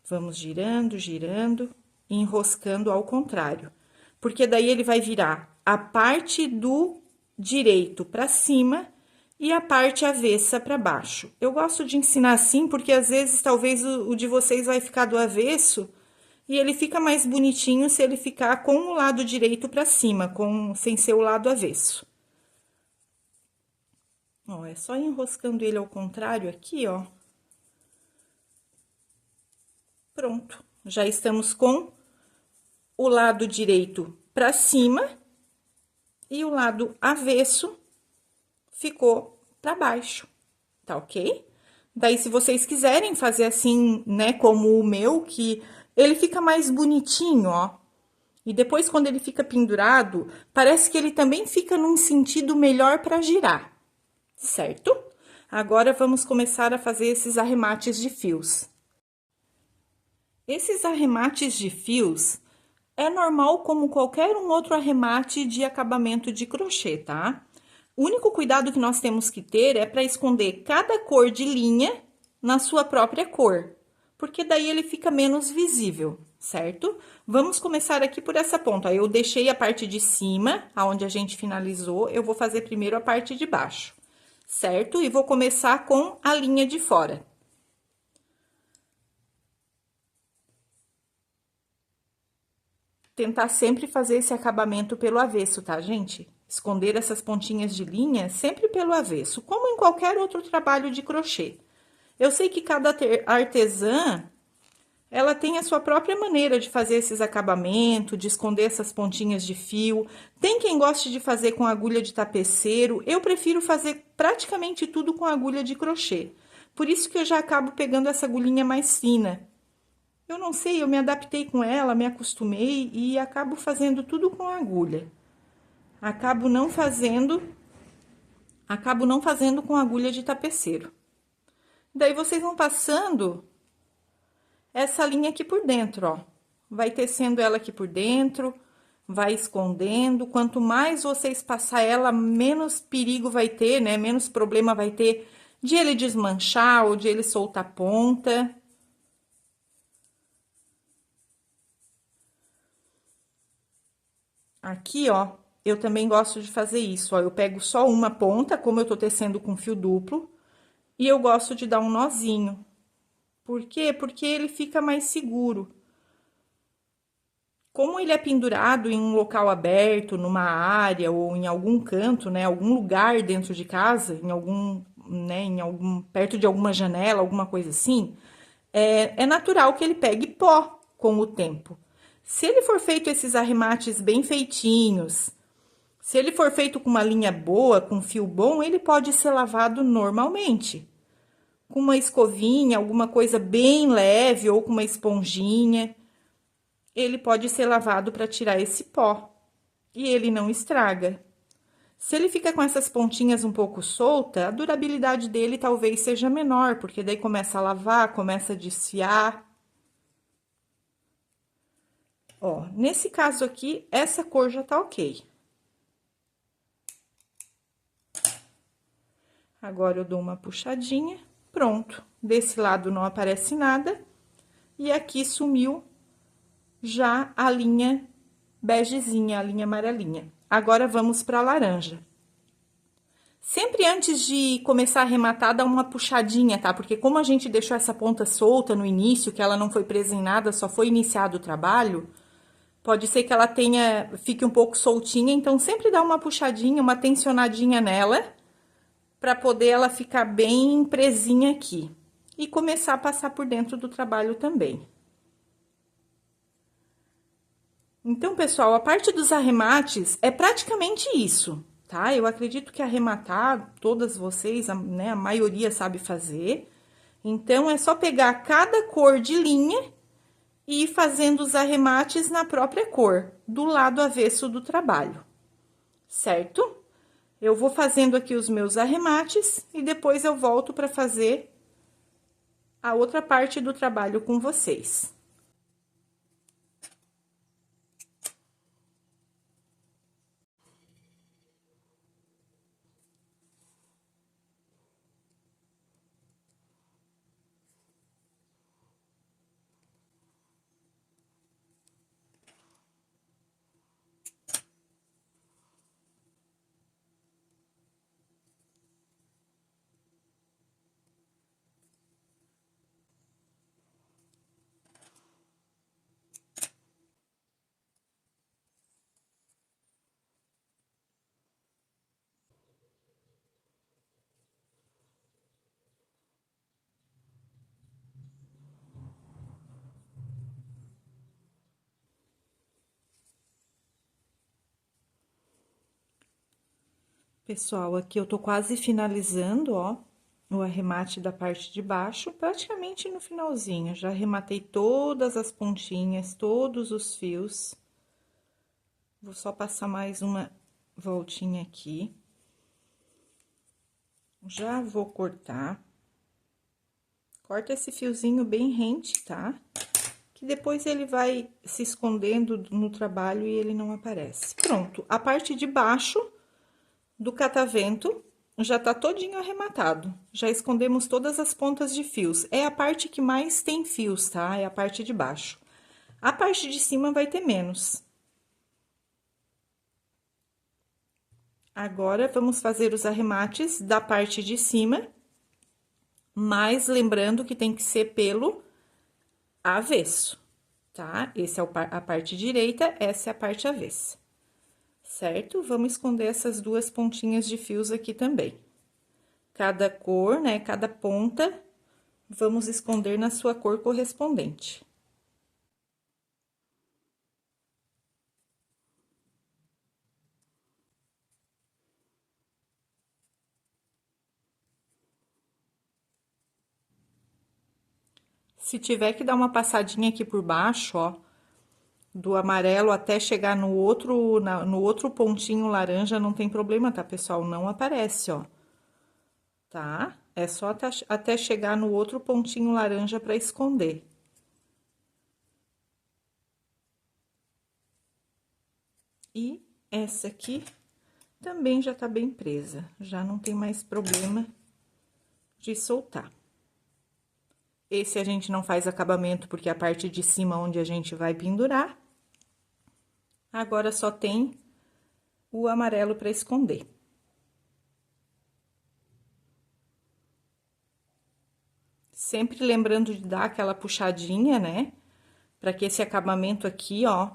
Vamos girando, girando, e enroscando ao contrário. Porque daí ele vai virar a parte do direito pra cima e a parte avessa pra baixo. Eu gosto de ensinar assim, porque às vezes, talvez, o de vocês vai ficar do avesso e ele fica mais bonitinho se ele ficar com o lado direito pra cima, sem ser o lado avesso. Ó, é só enroscando ele ao contrário aqui, ó. Pronto. Já estamos com o lado direito pra cima e o lado avesso ficou pra baixo, tá ok? Daí, se vocês quiserem fazer assim, né, como o meu, que ele fica mais bonitinho, ó. E depois, quando ele fica pendurado, parece que ele também fica num sentido melhor pra girar. Certo? Agora, vamos começar a fazer esses arremates de fios. Esses arremates de fios é normal como qualquer um outro arremate de acabamento de crochê, tá? O único cuidado que nós temos que ter é para esconder cada cor de linha na sua própria cor. porque daí ele fica menos visível, certo? Vamos começar aqui por essa ponta. Aí eu deixei a parte de cima, aonde a gente finalizou, eu vou fazer primeiro a parte de baixo, certo? E vou começar com a linha de fora. Tentar sempre fazer esse acabamento pelo avesso, tá, gente? Esconder essas pontinhas de linha sempre pelo avesso, como em qualquer outro trabalho de crochê. Eu sei que cada artesã, ela tem a sua própria maneira de fazer esses acabamentos, de esconder essas pontinhas de fio. Tem quem goste de fazer com agulha de tapeceiro, eu prefiro fazer praticamente tudo com agulha de crochê. Por isso que eu já acabo pegando essa agulhinha mais fina. Eu não sei, eu me adaptei com ela, me acostumei e acabo fazendo tudo com agulha. Acabo não fazendo com agulha de tapeceiro. Daí vocês vão passando essa linha aqui por dentro, ó. Vai tecendo ela aqui por dentro, vai escondendo. Quanto mais vocês passar ela, menos perigo vai ter, né? Menos problema vai ter de ele desmanchar ou de ele soltar ponta. Aqui, ó, eu também gosto de fazer isso, ó. Eu pego só uma ponta, como eu tô tecendo com fio duplo, e eu gosto de dar um nozinho. Por quê? Porque ele fica mais seguro. Como ele é pendurado em um local aberto, numa área ou em algum canto, né, algum lugar dentro de casa, perto de alguma janela, alguma coisa assim, é natural que ele pegue pó com o tempo. Se ele for feito esses arremates bem feitinhos, se ele for feito com uma linha boa, com fio bom, ele pode ser lavado normalmente. Com uma escovinha, alguma coisa bem leve ou com uma esponjinha, ele pode ser lavado para tirar esse pó e ele não estraga. Se ele fica com essas pontinhas um pouco solta, a durabilidade dele talvez seja menor, porque daí começa a lavar, começa a desfiar. Ó, nesse caso aqui, essa cor já tá ok. Agora, eu dou uma puxadinha, pronto. Desse lado não aparece nada, e aqui sumiu já a linha begezinha, a linha amarelinha. Agora, vamos para a laranja. Sempre antes de começar a arrematar, dá uma puxadinha, tá? Porque como a gente deixou essa ponta solta no início, que ela não foi presa em nada, só foi iniciado o trabalho, pode ser que ela fique um pouco soltinha, então sempre dá uma puxadinha, uma tensionadinha nela, para poder ela ficar bem presinha aqui. E começar a passar por dentro do trabalho também. Então, pessoal, a parte dos arremates é praticamente isso, tá? Eu acredito que arrematar, todas vocês, né, a maioria sabe fazer. Então, é só pegar cada cor de linha e ir fazendo os arremates na própria cor, do lado avesso do trabalho, certo? Eu vou fazendo aqui os meus arremates e depois eu volto para fazer a outra parte do trabalho com vocês. Pessoal, aqui eu tô quase finalizando, ó, o arremate da parte de baixo, praticamente no finalzinho. Já arrematei todas as pontinhas, todos os fios. Vou só passar mais uma voltinha aqui. Já vou cortar. Corta esse fiozinho bem rente, tá? Que depois ele vai se escondendo no trabalho e ele não aparece. Pronto, a parte de baixo do catavento, já tá todinho arrematado. Já escondemos todas as pontas de fios. É a parte que mais tem fios, tá? É a parte de baixo. A parte de cima vai ter menos. Agora, vamos fazer os arremates da parte de cima, mas lembrando que tem que ser pelo avesso, tá? Esse é a parte direita, essa é a parte avessa, certo? Vamos esconder essas duas pontinhas de fios aqui também. Cada cor, né, cada ponta, vamos esconder na sua cor correspondente. Se tiver que dar uma passadinha aqui por baixo, ó, do amarelo até chegar no outro pontinho laranja, não tem problema, tá, pessoal? Não aparece, ó. Tá? É só até chegar no outro pontinho laranja para esconder. E essa aqui também já tá bem presa, já não tem mais problema de soltar. Esse a gente não faz acabamento porque é a parte de cima onde a gente vai pendurar. Agora só tem o amarelo para esconder. Sempre lembrando de dar aquela puxadinha, né? Para que esse acabamento aqui, ó,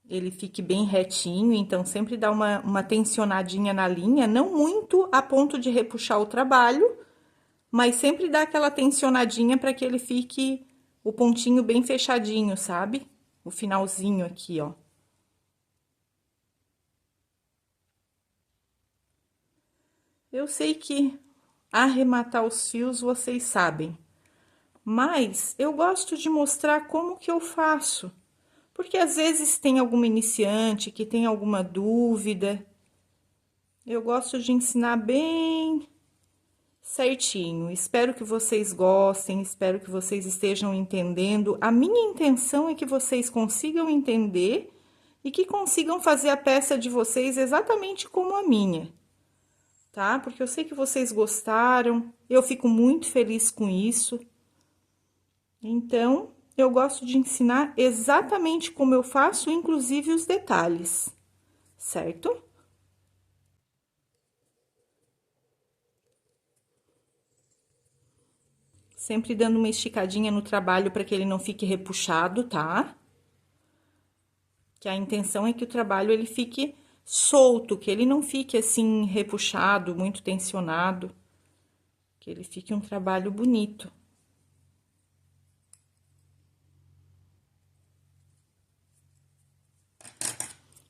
ele fique bem retinho, então sempre dá uma tensionadinha na linha, não muito a ponto de repuxar o trabalho, mas sempre dá aquela tensionadinha para que ele fique o pontinho bem fechadinho, sabe? O finalzinho aqui, ó. Eu sei que arrematar os fios vocês sabem, mas eu gosto de mostrar como que eu faço, porque às vezes tem alguma iniciante que tem alguma dúvida. Eu gosto de ensinar bem certinho. Espero que vocês gostem, espero que vocês estejam entendendo. A minha intenção é que vocês consigam entender e que consigam fazer a peça de vocês exatamente como a minha, tá? Porque eu sei que vocês gostaram, eu fico muito feliz com isso. Então, eu gosto de ensinar exatamente como eu faço, inclusive os detalhes, certo? Sempre dando uma esticadinha no trabalho para que ele não fique repuxado, tá? Que a intenção é que o trabalho ele fique solto, que ele não fique assim repuxado, muito tensionado, que ele fique um trabalho bonito.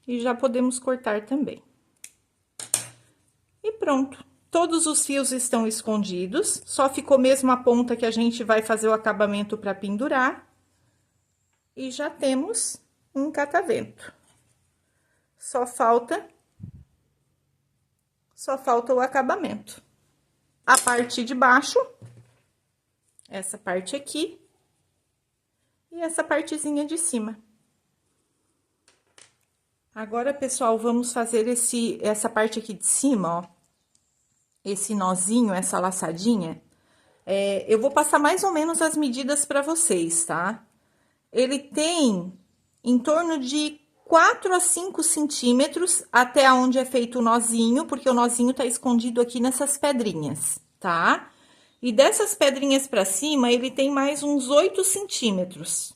E já podemos cortar também. E pronto. Todos os fios estão escondidos, só ficou mesmo a ponta que a gente vai fazer o acabamento para pendurar. E já temos um catavento. Só falta o acabamento. A parte de baixo, essa parte aqui, e essa partezinha de cima. Agora, pessoal, vamos fazer essa parte aqui de cima, ó. Esse nozinho, essa laçadinha. Eu vou passar mais ou menos as medidas para vocês, tá? Ele tem em torno de 4 a 5 centímetros até onde é feito o nozinho, porque o nozinho tá escondido aqui nessas pedrinhas, tá? E dessas pedrinhas pra cima, ele tem mais uns 8 centímetros.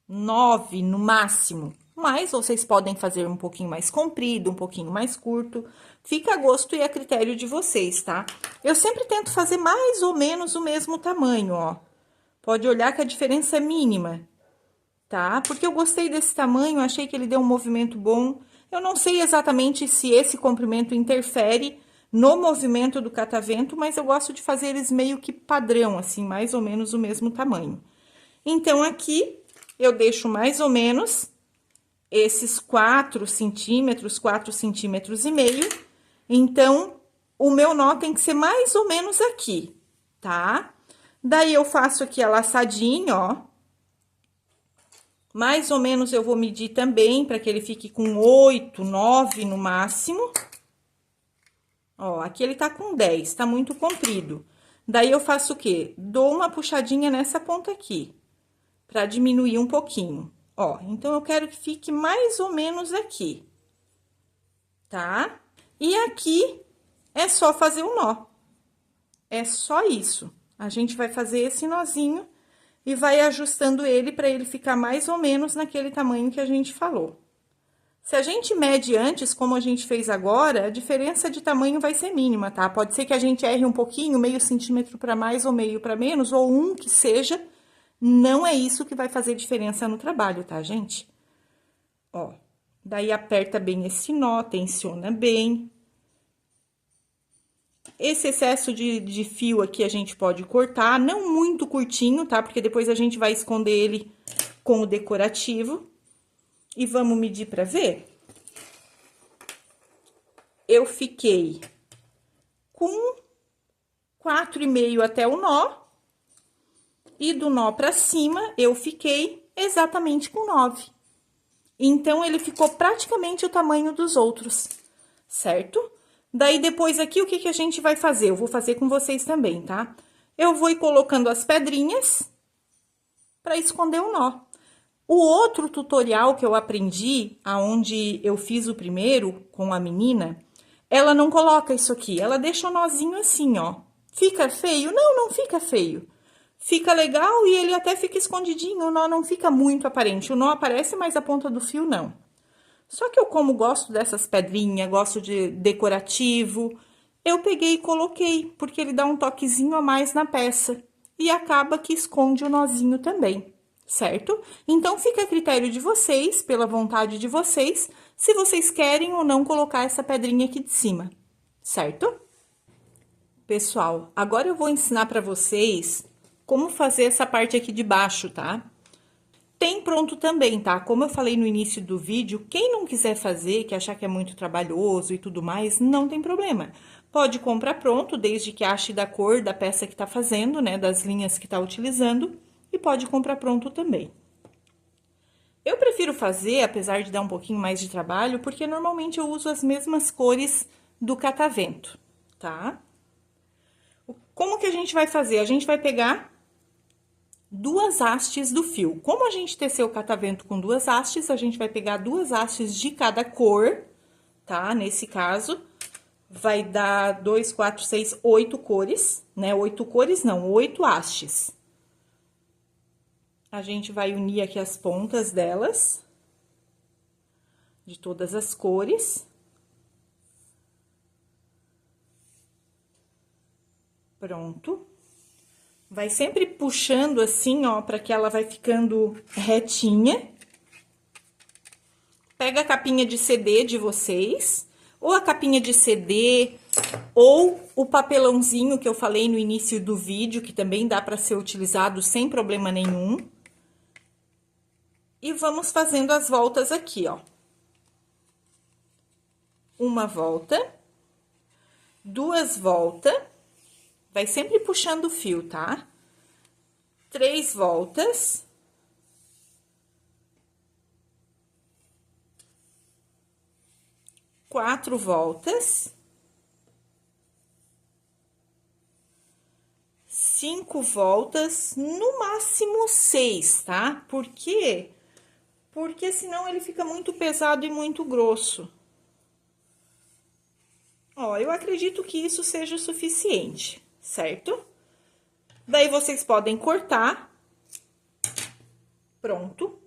9 no máximo. Mas vocês podem fazer um pouquinho mais comprido, um pouquinho mais curto. Fica a gosto e a critério de vocês, tá? Eu sempre tento fazer mais ou menos o mesmo tamanho, ó. Pode olhar que a diferença é mínima, tá? Porque eu gostei desse tamanho, achei que ele deu um movimento bom. Eu não sei exatamente se esse comprimento interfere no movimento do catavento, mas eu gosto de fazer eles meio que padrão, assim, mais ou menos o mesmo tamanho. Então, aqui, eu deixo mais ou menos esses 4 centímetros, 4 centímetros e meio. Então, o meu nó tem que ser mais ou menos aqui, tá? Daí, eu faço aqui a laçadinha, ó. Mais ou menos eu vou medir também, para que ele fique com 8, 9 no máximo. Ó, aqui ele tá com 10, tá muito comprido. Daí, eu faço o quê? Dou uma puxadinha nessa ponta aqui, pra diminuir um pouquinho. Ó, então, eu quero que fique mais ou menos aqui, tá? E aqui, é só fazer o nó. É só isso. A gente vai fazer esse nozinho e vai ajustando ele pra ele ficar mais ou menos naquele tamanho que a gente falou. Se a gente mede antes, como a gente fez agora, a diferença de tamanho vai ser mínima, tá? Pode ser que a gente erre um pouquinho, meio centímetro para mais ou meio para menos, ou um que seja. Não é isso que vai fazer diferença no trabalho, tá, gente? Ó, daí aperta bem esse nó, tensiona bem. Esse excesso de fio aqui a gente pode cortar, não muito curtinho, tá? Porque depois a gente vai esconder ele com o decorativo. E vamos medir para ver? Eu fiquei com 4,5 até o nó. E do nó para cima, eu fiquei exatamente com 9. Então, ele ficou praticamente o tamanho dos outros, certo? Daí, depois aqui, o que que a gente vai fazer? Eu vou fazer com vocês também, tá? Eu vou ir colocando as pedrinhas para esconder o nó. O outro tutorial que eu aprendi, aonde eu fiz o primeiro com a menina, ela não coloca isso aqui, ela deixa o nozinho assim, ó. Fica feio? Não, não fica feio. Fica legal e ele até fica escondidinho, o nó não fica muito aparente. O nó aparece, mas a ponta do fio não. Só que eu, como gosto dessas pedrinhas, gosto de decorativo, eu peguei e coloquei, porque ele dá um toquezinho a mais na peça. E acaba que esconde o nozinho também, certo? Então, fica a critério de vocês, pela vontade de vocês, se vocês querem ou não colocar essa pedrinha aqui de cima, certo? Pessoal, agora eu vou ensinar pra vocês como fazer essa parte aqui de baixo, tá? Tem pronto também, tá? Como eu falei no início do vídeo, quem não quiser fazer, que achar que é muito trabalhoso e tudo mais, não tem problema. Pode comprar pronto, desde que ache da cor da peça que tá fazendo, né? Das linhas que tá utilizando, e pode comprar pronto também. Eu prefiro fazer, apesar de dar um pouquinho mais de trabalho, porque normalmente eu uso as mesmas cores do catavento, tá? Como que a gente vai fazer? A gente vai pegar duas hastes do fio. Como a gente teceu o catavento com duas hastes, a gente vai pegar duas hastes de cada cor, tá? Nesse caso, vai dar 2, 4, 6, 8 cores, né? 8 cores não, 8 hastes. A gente vai unir aqui as pontas delas, de todas as cores. Pronto. Vai sempre puxando assim, ó, pra que ela vai ficando retinha. Pega a capinha de CD de vocês, ou a capinha de CD, ou o papelãozinho que eu falei no início do vídeo, que também dá pra ser utilizado sem problema nenhum. E vamos fazendo as voltas aqui, ó. Uma volta, duas voltas. Vai sempre puxando o fio, tá? 3 voltas. 4 voltas. 5 voltas, no máximo 6, tá? Por quê? Porque senão ele fica muito pesado e muito grosso. Ó, eu acredito que isso seja o suficiente, certo? Daí, vocês podem cortar. Pronto.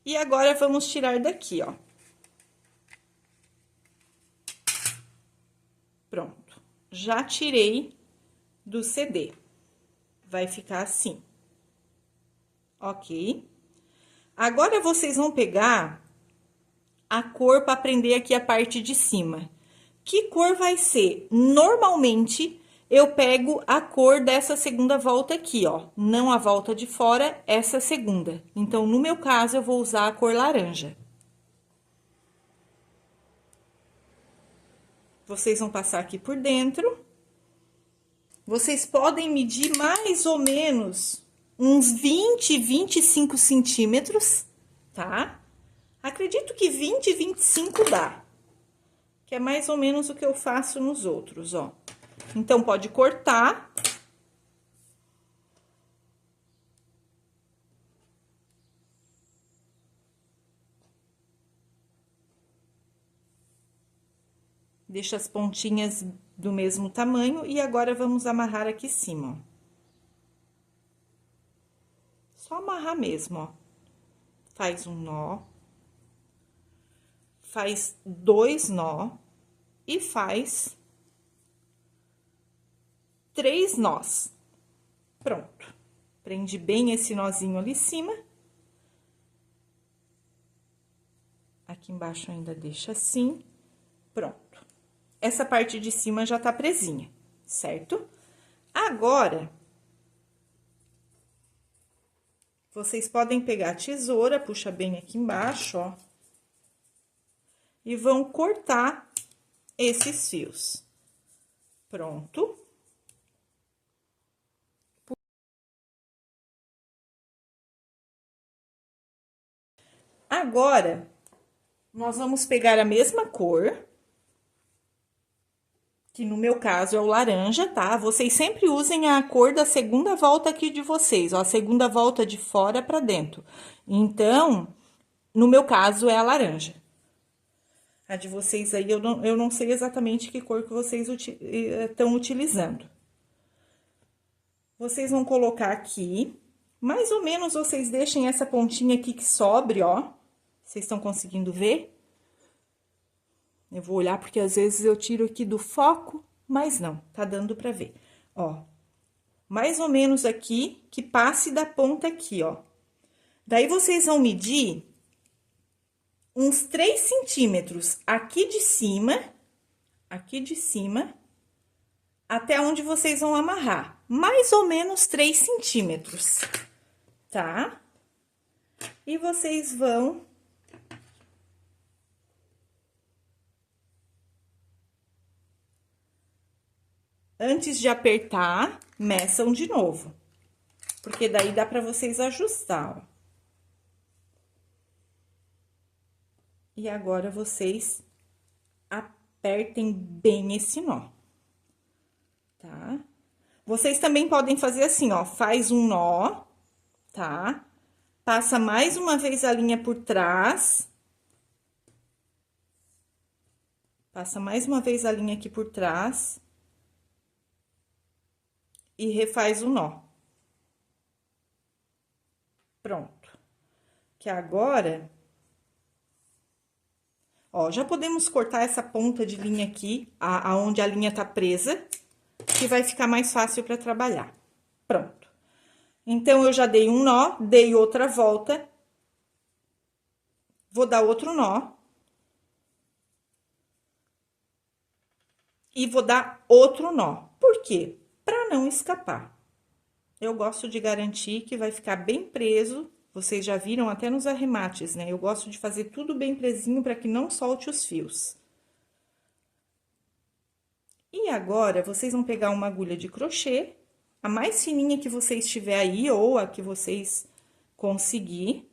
E agora, vamos tirar daqui, ó. Pronto. Já tirei do CD. Vai ficar assim. Ok? Agora, vocês vão pegar a cor para prender aqui a parte de cima. Que cor vai ser? Normalmente, eu pego a cor dessa segunda volta aqui, ó. Não a volta de fora, essa segunda. Então, no meu caso, eu vou usar a cor laranja. Vocês vão passar aqui por dentro. Vocês podem medir mais ou menos uns 20, 25 centímetros, tá? Acredito que 20, 25 dá. que é mais ou menos o que eu faço nos outros, ó. Então, pode cortar. Deixa as pontinhas do mesmo tamanho e agora vamos amarrar aqui em cima, ó. Só amarrar mesmo, ó. Faz um nó, faz 2 nó e faz 3 nós. Pronto. Prende bem esse nozinho ali em cima. Aqui embaixo ainda deixa assim. Pronto. Essa parte de cima já tá presinha, certo? Agora, vocês podem pegar a tesoura, puxa bem aqui embaixo, ó. E vão cortar esses fios. Pronto. Agora, nós vamos pegar a mesma cor, que no meu caso é o laranja, tá? Vocês sempre usem a cor da segunda volta aqui de vocês, ó, a segunda volta de fora pra dentro. Então, no meu caso é a laranja. A de vocês aí, eu não sei exatamente que cor que vocês estão utilizando. Vocês vão colocar aqui, mais ou menos vocês deixem essa pontinha aqui que sobre, ó. Vocês estão conseguindo ver? Eu vou olhar porque às vezes eu tiro aqui do foco, mas não, tá dando pra ver. Ó, mais ou menos aqui, que passe da ponta aqui, ó. Daí, vocês vão medir uns 3 centímetros aqui de cima, até onde vocês vão amarrar. Mais ou menos 3 centímetros, tá? E vocês vão... Antes de apertar, meçam de novo. Porque daí dá pra vocês ajustar, ó. E agora, vocês apertem bem esse nó, tá? Vocês também podem fazer assim, ó, faz um nó, tá? Passa mais uma vez a linha por trás. Passa mais uma vez a linha aqui por trás. E refaz o nó. Pronto. Que agora... Ó, já podemos cortar essa ponta de linha aqui, aonde a linha tá presa, que vai ficar mais fácil para trabalhar. Pronto. Então, eu já dei um nó, dei outra volta. Vou dar outro nó. E vou dar outro nó. Por quê? Para não escapar. Eu gosto de garantir que vai ficar bem preso. Vocês já viram até nos arremates, né? Eu gosto de fazer tudo bem presinho para que não solte os fios. E agora, vocês vão pegar uma agulha de crochê, a mais fininha que vocês tiver aí, ou a que vocês conseguir.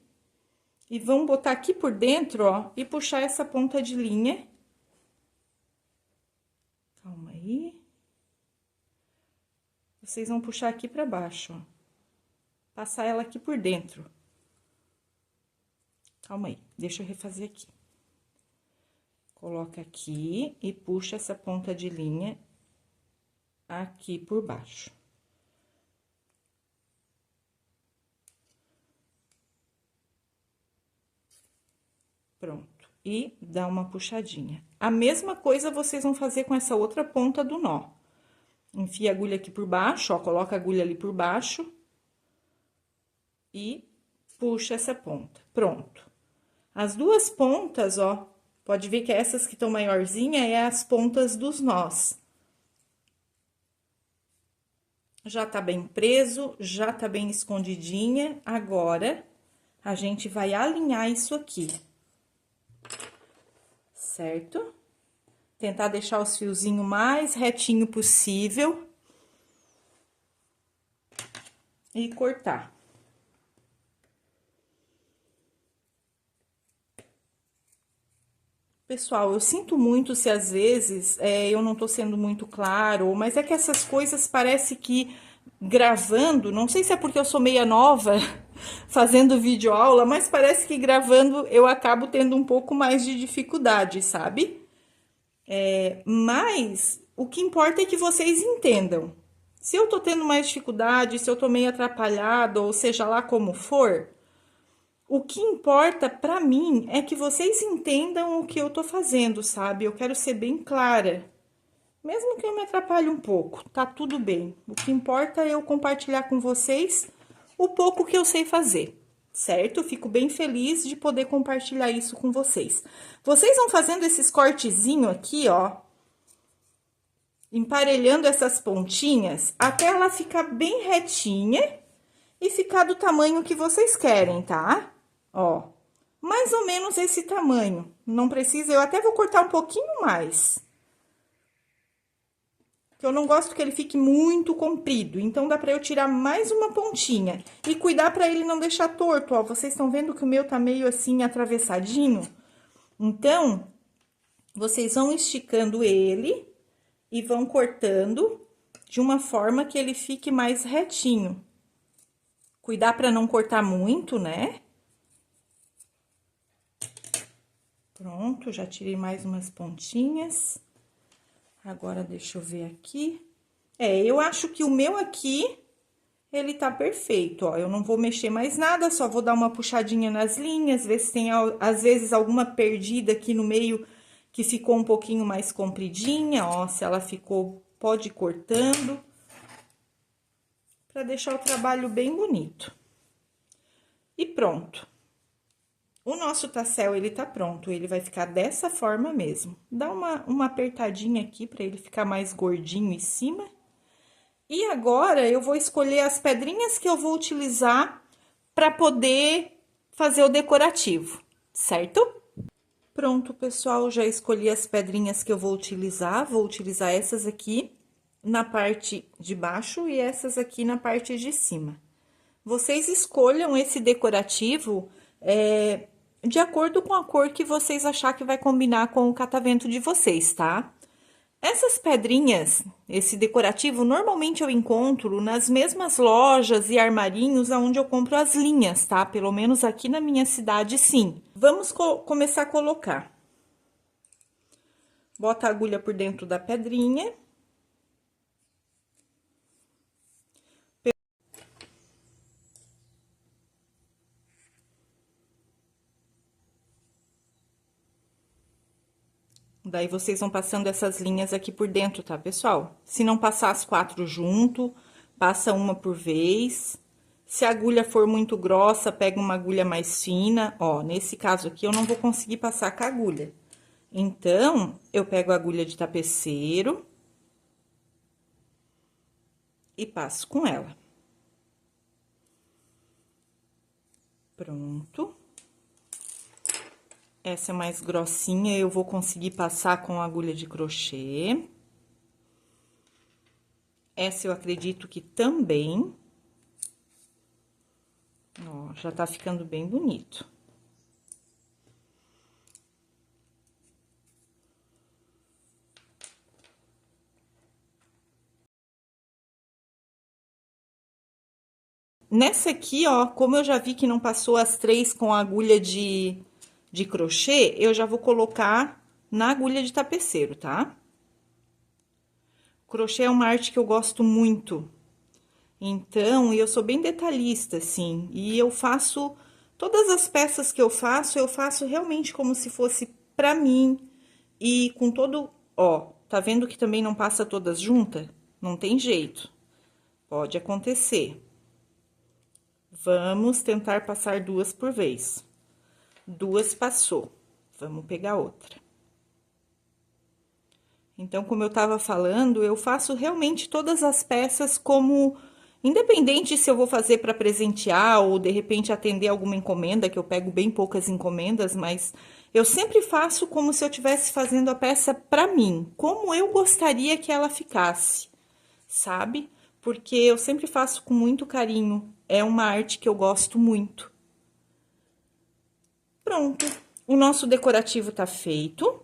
E vão botar aqui por dentro, ó, e puxar essa ponta de linha. Calma aí. Vocês vão puxar aqui pra baixo, ó. Passar ela aqui por dentro. Calma aí, deixa eu refazer aqui. Coloca aqui e puxa essa ponta de linha aqui por baixo. Pronto. E dá uma puxadinha. A mesma coisa vocês vão fazer com essa outra ponta do nó. Enfia a agulha aqui por baixo, ó, coloca a agulha ali por baixo. E puxa essa ponta. Pronto. As duas pontas, ó, pode ver que essas que estão maiorzinha é as pontas dos nós. Já tá bem preso, já tá bem escondidinha. Agora, a gente vai alinhar isso aqui. Certo? Tentar deixar os fiozinhos mais retinho possível. E cortar. Pessoal, eu sinto muito se às vezes eu não tô sendo muito claro, mas é que essas coisas parece que gravando, não sei se é porque eu sou meia nova fazendo videoaula, mas parece que gravando eu acabo tendo um pouco mais de dificuldade, sabe? Mas o que importa é que vocês entendam. Se eu tô tendo mais dificuldade, se eu tô meio atrapalhada, ou seja lá como for, o que importa pra mim é que vocês entendam o que eu tô fazendo, sabe? Eu quero ser bem clara. Mesmo que eu me atrapalhe um pouco, tá tudo bem. O que importa é eu compartilhar com vocês o pouco que eu sei fazer, certo? Eu fico bem feliz de poder compartilhar isso com vocês. Vocês vão fazendo esses cortezinhos aqui, ó, emparelhando essas pontinhas até ela ficar bem retinha e ficar do tamanho que vocês querem, tá? Ó, mais ou menos esse tamanho. Não precisa, eu até vou cortar um pouquinho mais. Que eu não gosto que ele fique muito comprido, então dá pra eu tirar mais uma pontinha. E cuidar pra ele não deixar torto, ó. Vocês estão vendo que o meu tá meio assim atravessadinho? Então, vocês vão esticando ele e vão cortando de uma forma que ele fique mais retinho. Cuidar pra não cortar muito, né? Pronto, já tirei mais umas pontinhas. Agora, deixa eu ver aqui. Eu acho que o meu aqui, ele tá perfeito, ó. Eu não vou mexer mais nada, só vou dar uma puxadinha nas linhas, ver se tem, às vezes, alguma perdida aqui no meio que ficou um pouquinho mais compridinha, ó. Se ela ficou, pode ir cortando, pra deixar o trabalho bem bonito. E pronto. O nosso tassel, ele tá pronto, ele vai ficar dessa forma mesmo. Dá uma apertadinha aqui pra ele ficar mais gordinho em cima. E agora, eu vou escolher as pedrinhas que eu vou utilizar pra poder fazer o decorativo, certo? Pronto, pessoal, já escolhi as pedrinhas que eu vou utilizar essas aqui na parte de baixo e essas aqui na parte de cima. Vocês escolham esse decorativo, de acordo com a cor que vocês achar que vai combinar com o catavento de vocês, tá? Essas pedrinhas, esse decorativo, normalmente eu encontro nas mesmas lojas e armarinhos aonde eu compro as linhas, tá? Pelo menos aqui na minha cidade, sim. Vamos começar a colocar. Bota a agulha por dentro da pedrinha. Daí, vocês vão passando essas linhas aqui por dentro, tá, pessoal? Se não passar as 4 junto, passa uma por vez. Se a agulha for muito grossa, pega uma agulha mais fina. Ó, nesse caso aqui, eu não vou conseguir passar com a agulha. Então, eu pego a agulha de tapeceiro e passo com ela. Pronto. Essa é mais grossinha, eu vou conseguir passar com agulha de crochê. Essa eu acredito que também. Ó, já tá ficando bem bonito. Nessa aqui, ó, como eu já vi que não passou as 3 com a agulha de crochê, eu já vou colocar na agulha de tapeceiro, tá? Crochê é uma arte que eu gosto muito. Então, eu sou bem detalhista, assim, e eu faço... Todas as peças que eu faço realmente como se fosse pra mim. E com todo... Ó, tá vendo que também não passa todas juntas? Não tem jeito. Pode acontecer. Vamos tentar passar 2 por vez. 2 passou. Vamos pegar outra. Então, como eu tava falando, eu faço realmente todas as peças como... Independente se eu vou fazer para presentear ou, de repente, atender alguma encomenda, que eu pego bem poucas encomendas, mas eu sempre faço como se eu estivesse fazendo a peça para mim, como eu gostaria que ela ficasse, sabe? Porque eu sempre faço com muito carinho, é uma arte que eu gosto muito. Pronto, O nosso decorativo tá feito,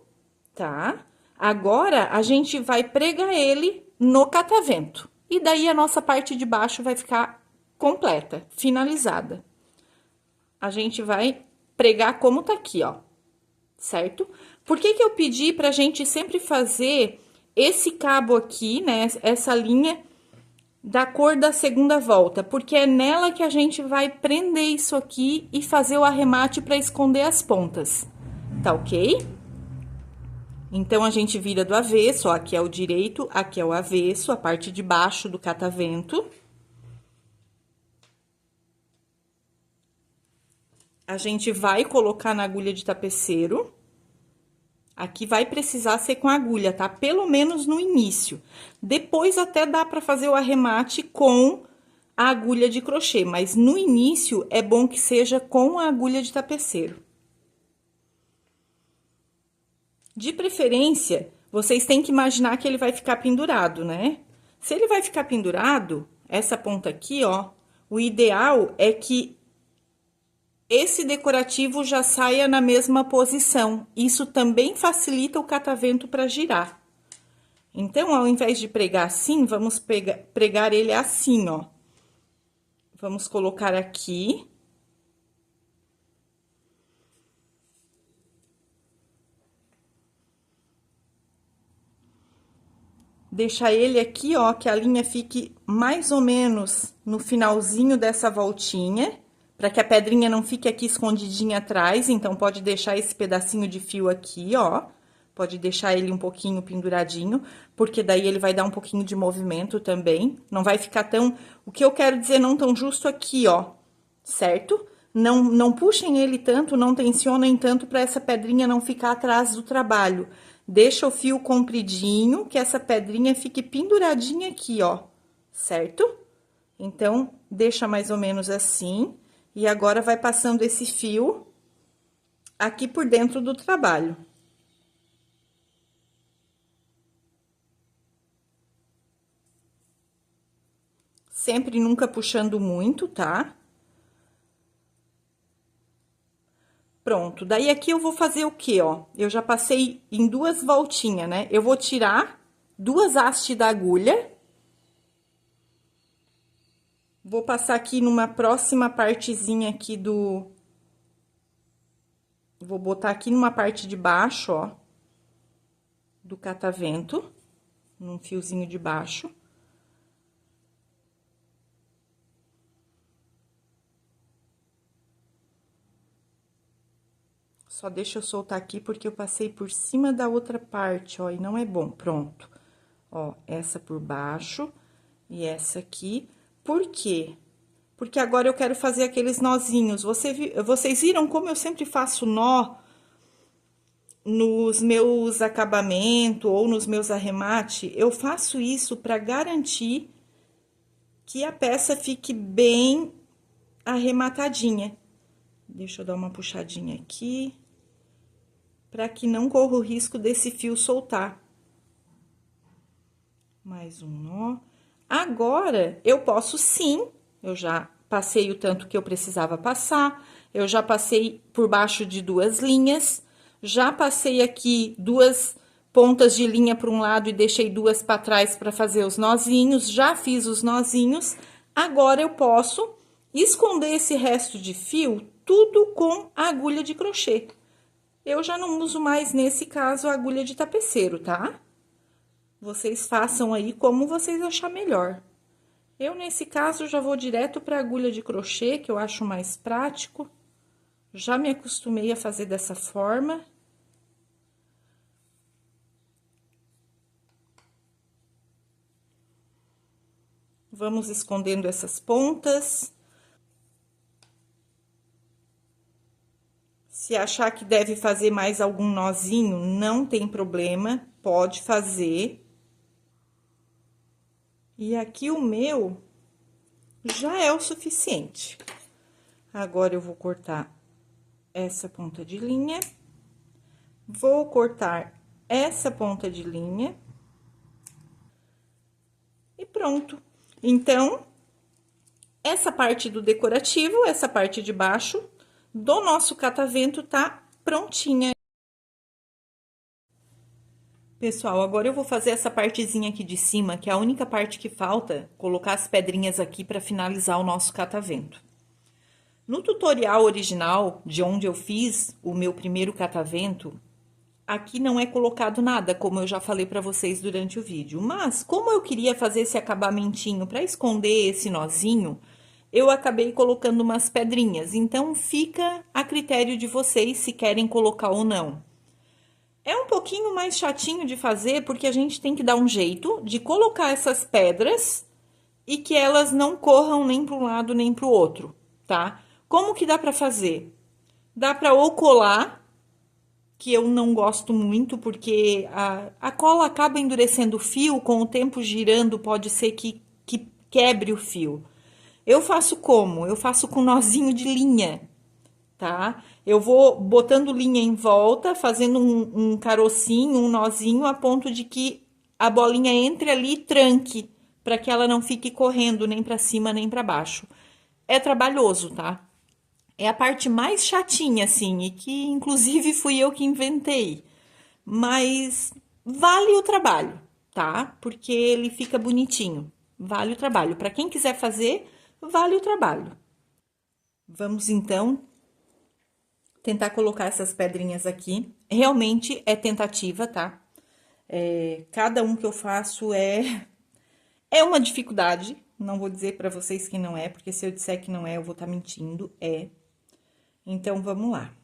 tá? Agora, a gente vai pregar ele no catavento. E daí, a nossa parte de baixo vai ficar completa, finalizada. A gente vai pregar como tá aqui, ó, certo? Por que que eu pedi pra gente sempre fazer esse cabo aqui, né, essa linha da cor da segunda volta? Porque é nela que a gente vai prender isso aqui e fazer o arremate pra esconder as pontas, tá ok? Então, a gente vira do avesso, ó, aqui é o direito, aqui é o avesso, a parte de baixo do catavento. A gente vai colocar na agulha de tapeceiro. Aqui vai precisar ser com agulha, tá? Pelo menos no início. Depois até dá pra fazer o arremate com a agulha de crochê, mas no início é bom que seja com a agulha de tapeceiro. De preferência, vocês têm que imaginar que ele vai ficar pendurado, né? Se ele vai ficar pendurado, essa ponta aqui, ó, o ideal é que esse decorativo já saia na mesma posição. Isso também facilita o catavento para girar. Então, ao invés de pregar assim, vamos pregar ele assim, ó. Vamos colocar aqui. Deixar ele aqui, ó, que a linha fique mais ou menos no finalzinho dessa voltinha, para que a pedrinha não fique aqui escondidinha atrás. Então, pode deixar esse pedacinho de fio aqui, ó. Pode deixar ele um pouquinho penduradinho, porque daí ele vai dar um pouquinho de movimento também. Não vai ficar tão... O que eu quero dizer, não tão justo aqui, ó, certo? Não puxem ele tanto, não tensionem tanto para essa pedrinha não ficar atrás do trabalho. Deixa o fio compridinho, que essa pedrinha fique penduradinha aqui, ó, certo? Então, deixa mais ou menos assim. E agora, vai passando esse fio aqui por dentro do trabalho. Sempre nunca puxando muito, tá? Pronto, daí aqui eu vou fazer o quê, ó? Eu já passei em 2 voltinhas, né? Eu vou tirar 2 hastes da agulha. Vou passar aqui numa próxima partezinha aqui do... Vou botar aqui numa parte de baixo, ó, do catavento, num fiozinho de baixo. Só deixa eu soltar aqui, porque eu passei por cima da outra parte, ó, e não é bom. Pronto. Ó, essa por baixo e essa aqui. Por quê? Porque agora eu quero fazer aqueles nozinhos. Vocês viram como eu sempre faço nó nos meus acabamentos ou nos meus arremates? Eu faço isso para garantir que a peça fique bem arrematadinha. Deixa eu dar uma puxadinha aqui, para que não corra o risco desse fio soltar. Mais um nó. Agora, eu posso sim, eu já passei o tanto que eu precisava passar, eu já passei por baixo de 2 linhas, já passei aqui 2 pontas de linha para um lado e deixei 2 para trás para fazer os nozinhos, já fiz os nozinhos. Agora, eu posso esconder esse resto de fio tudo com a agulha de crochê. Eu já não uso mais, nesse caso, a agulha de tapeceiro, tá? Vocês façam aí como vocês achar melhor. Eu, nesse caso, já vou direto para a agulha de crochê, que eu acho mais prático. Já me acostumei a fazer dessa forma. Vamos escondendo essas pontas. Se achar que deve fazer mais algum nozinho, não tem problema, pode fazer. E aqui o meu já é o suficiente. Agora, eu vou cortar essa ponta de linha. Vou cortar essa ponta de linha. E pronto. Então, essa parte do decorativo, essa parte de baixo do nosso catavento tá prontinha. Pessoal, agora eu vou fazer essa partezinha aqui de cima, que é a única parte que falta, colocar as pedrinhas aqui para finalizar o nosso catavento. No tutorial original, de onde eu fiz o meu primeiro catavento, aqui não é colocado nada, como eu já falei para vocês durante o vídeo. Mas, como eu queria fazer esse acabamentinho para esconder esse nozinho, eu acabei colocando umas pedrinhas. Então, fica a critério de vocês se querem colocar ou não. É um pouquinho mais chatinho de fazer, porque a gente tem que dar um jeito de colocar essas pedras e que elas não corram nem para um lado nem para o outro, tá? Como que dá para fazer? Dá para ou colar, que eu não gosto muito, porque a cola acaba endurecendo o fio, com o tempo girando, pode ser que quebre o fio. Eu faço como? Eu faço com nozinho de linha, tá? Eu vou botando linha em volta, fazendo um carocinho, um nozinho, a ponto de que a bolinha entre ali e tranque, para que ela não fique correndo nem para cima nem para baixo. É trabalhoso, tá? É a parte mais chatinha, assim, e que inclusive fui eu que inventei. Mas vale o trabalho, tá? Porque ele fica bonitinho. Vale o trabalho. Para quem quiser fazer, vale o trabalho. Vamos então tentar colocar essas pedrinhas aqui. Realmente é tentativa, tá? Cada um que eu faço é uma dificuldade. Não vou dizer para vocês que não é, porque se eu disser que não é, eu vou estar mentindo. É. Então, vamos lá.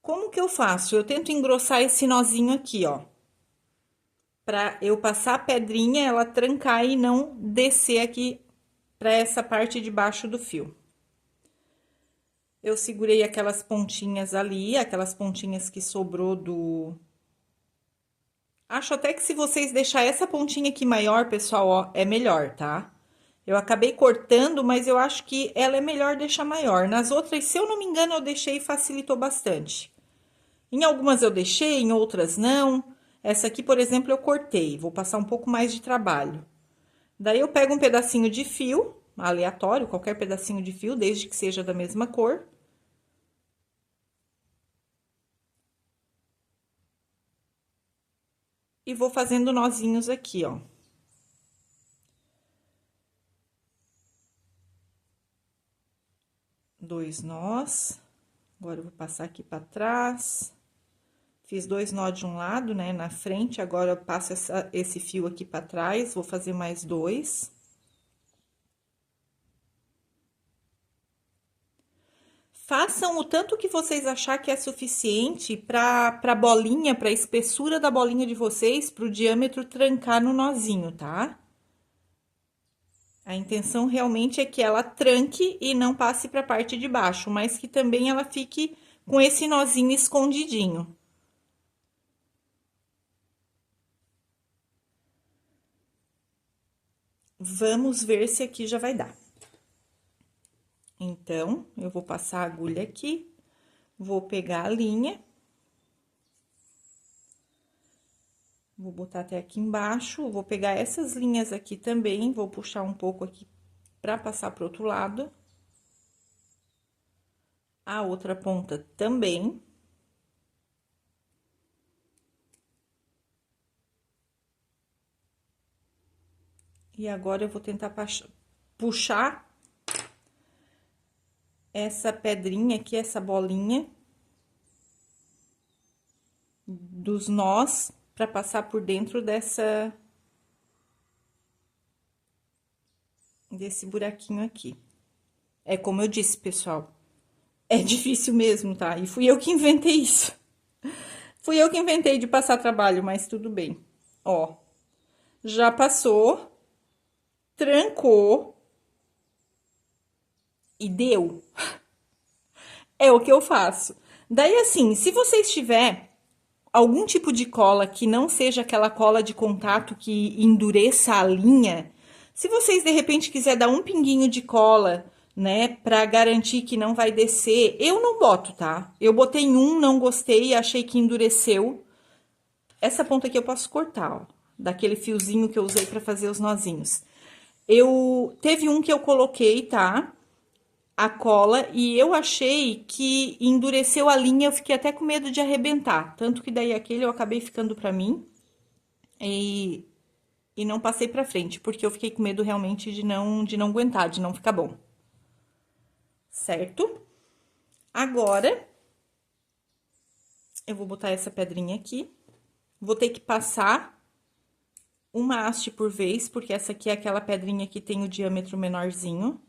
Como que eu faço? Eu tento engrossar esse nozinho aqui, ó. Pra eu passar a pedrinha, ela trancar e não descer aqui pra essa parte de baixo do fio. Eu segurei aquelas pontinhas ali, aquelas pontinhas que sobrou do... Acho até que se vocês deixar essa pontinha aqui maior, pessoal, ó, é melhor, tá? Eu acabei cortando, mas eu acho que ela é melhor deixar maior. Nas outras, se eu não me engano, eu deixei e facilitou bastante. Em algumas eu deixei, em outras não. Essa aqui, por exemplo, eu cortei, vou passar um pouco mais de trabalho. Daí, eu pego um pedacinho de fio, aleatório, qualquer pedacinho de fio, desde que seja da mesma cor. E vou fazendo nozinhos aqui, ó. Dois nós. Agora, eu vou passar aqui pra trás. Fiz dois nós de um lado, né, na frente, agora eu passo esse fio aqui pra trás, vou fazer mais dois. Façam o tanto que vocês achar que é suficiente pra bolinha, pra espessura da bolinha de vocês, pro diâmetro trancar no nozinho, tá? A intenção realmente é que ela tranque e não passe pra parte de baixo, mas que também ela fique com esse nozinho escondidinho. Vamos ver se aqui já vai dar. Então, eu vou passar a agulha aqui, vou pegar a linha. Vou botar até aqui embaixo, vou pegar essas linhas aqui também, vou puxar um pouco aqui pra passar pro outro lado. A outra ponta também. E agora, eu vou tentar puxar essa pedrinha aqui, essa bolinha dos nós, pra passar por dentro desse buraquinho aqui. É como eu disse, pessoal, é difícil mesmo, tá? E fui eu que inventei isso. Fui eu que inventei de passar trabalho, mas tudo bem. Ó, já passou, trancou e deu. É o que eu faço. Daí, assim, se vocês tiver algum tipo de cola que não seja aquela cola de contato que endureça a linha, se vocês de repente quiser dar um pinguinho de cola, né, pra garantir que não vai descer, eu não boto, tá? Eu botei um, não gostei, achei que endureceu. Essa ponta aqui eu posso cortar, ó, daquele fiozinho que eu usei pra fazer os nozinhos. Teve um que eu coloquei, tá? a cola e eu achei que endureceu a linha, eu fiquei até com medo de arrebentar. Tanto que daí aquele eu acabei ficando pra mim e não passei pra frente, porque eu fiquei com medo realmente de não aguentar, de não ficar bom. Certo? Agora, eu vou botar essa pedrinha aqui. Vou ter que passar uma haste por vez, porque essa aqui é aquela pedrinha que tem o diâmetro menorzinho.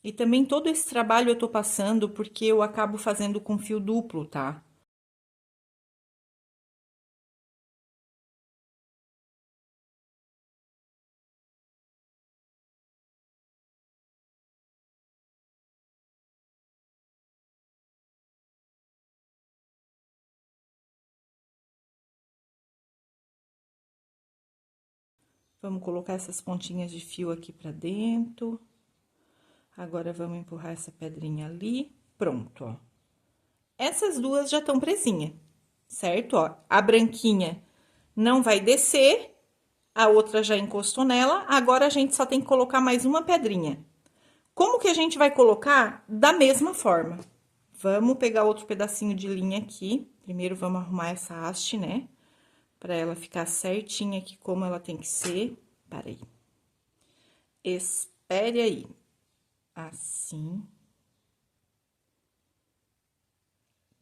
E também todo esse trabalho eu tô passando porque eu acabo fazendo com fio duplo, tá? Vamos colocar essas pontinhas de fio aqui pra dentro. Agora, vamos empurrar essa pedrinha ali. Pronto, ó. Essas duas já estão presinhas, certo? Ó, a branquinha não vai descer, a outra já encostou nela. Agora, a gente só tem que colocar mais uma pedrinha. Como que a gente vai colocar? Da mesma forma. Vamos pegar outro pedacinho de linha aqui. Primeiro, vamos arrumar essa haste, né? Pra ela ficar certinha aqui, como ela tem que ser. Peraí. Espere aí. Assim.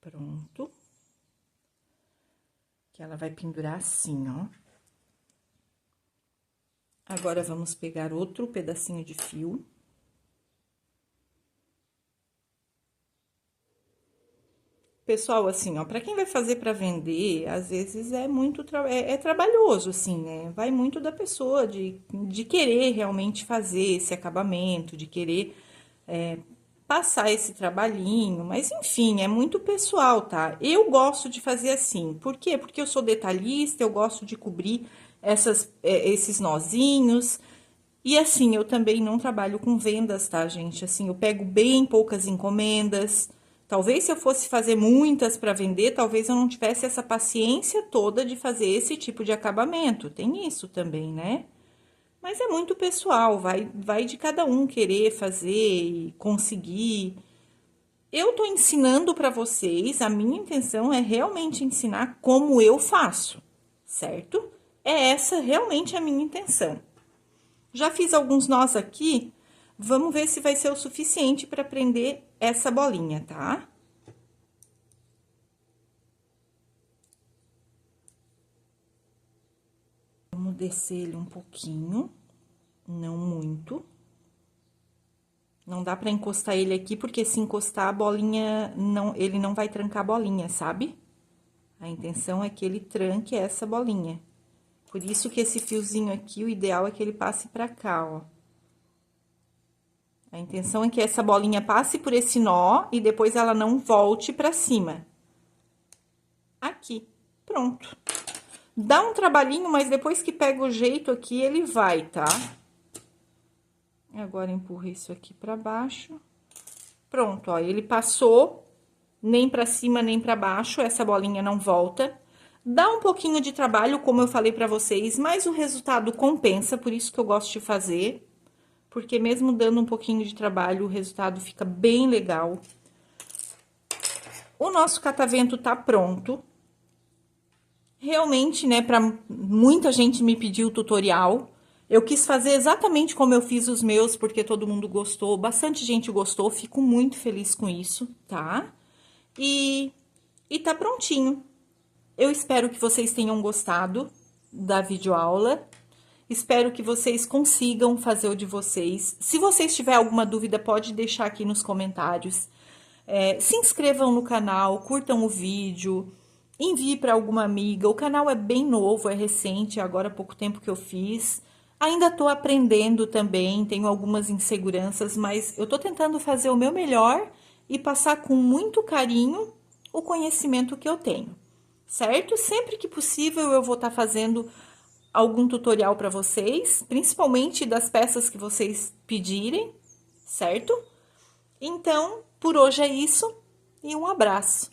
Pronto. Que ela vai pendurar assim, ó. Agora, vamos pegar outro pedacinho de fio. Pessoal, assim, ó, para quem vai fazer para vender, às vezes é muito trabalhoso, assim, né? Vai muito da pessoa de querer realmente fazer esse acabamento, de querer passar esse trabalhinho, mas enfim, é muito pessoal, tá? Eu gosto de fazer assim, por quê? Porque eu sou detalhista, eu gosto de cobrir esses nozinhos. E assim, eu também não trabalho com vendas, tá, gente? Assim, eu pego bem poucas encomendas. Talvez se eu fosse fazer muitas para vender, talvez eu não tivesse essa paciência toda de fazer esse tipo de acabamento. Tem isso também, né? Mas é muito pessoal, vai de cada um querer fazer e conseguir. Eu tô ensinando para vocês, a minha intenção é realmente ensinar como eu faço, certo? É essa realmente a minha intenção. Já fiz alguns nós aqui, vamos ver se vai ser o suficiente para prender essa bolinha, tá? Vamos descer ele um pouquinho, não muito. Não dá para encostar ele aqui, porque se encostar a bolinha, ele não vai trancar a bolinha, sabe? A intenção é que ele tranque essa bolinha. Por isso que esse fiozinho aqui, o ideal é que ele passe pra cá, ó. A intenção é que essa bolinha passe por esse nó e depois ela não volte pra cima. Aqui, pronto. Dá um trabalhinho, mas depois que pega o jeito aqui, ele vai, tá? Agora, empurra isso aqui pra baixo. Pronto, ó, ele passou, nem pra cima, nem pra baixo, essa bolinha não volta. Dá um pouquinho de trabalho, como eu falei pra vocês, mas o resultado compensa, por isso que eu gosto de fazer. Porque mesmo dando um pouquinho de trabalho, o resultado fica bem legal. O nosso catavento tá pronto. Realmente, né, pra muita gente me pediu o tutorial. Eu quis fazer exatamente como eu fiz os meus, porque todo mundo gostou, bastante gente gostou, fico muito feliz com isso, tá? E tá prontinho. Eu espero que vocês tenham gostado da videoaula. Espero que vocês consigam fazer o de vocês. Se vocês tiverem alguma dúvida, pode deixar aqui nos comentários. Se inscrevam no canal, curtam o vídeo, envie para alguma amiga. O canal é bem novo, é recente, agora há pouco tempo que eu fiz. Ainda estou aprendendo também, tenho algumas inseguranças, mas eu estou tentando fazer o meu melhor e passar com muito carinho o conhecimento que eu tenho, certo? Sempre que possível eu vou estar fazendo algum tutorial para vocês, principalmente das peças que vocês pedirem, certo? Então, por hoje é isso e um abraço.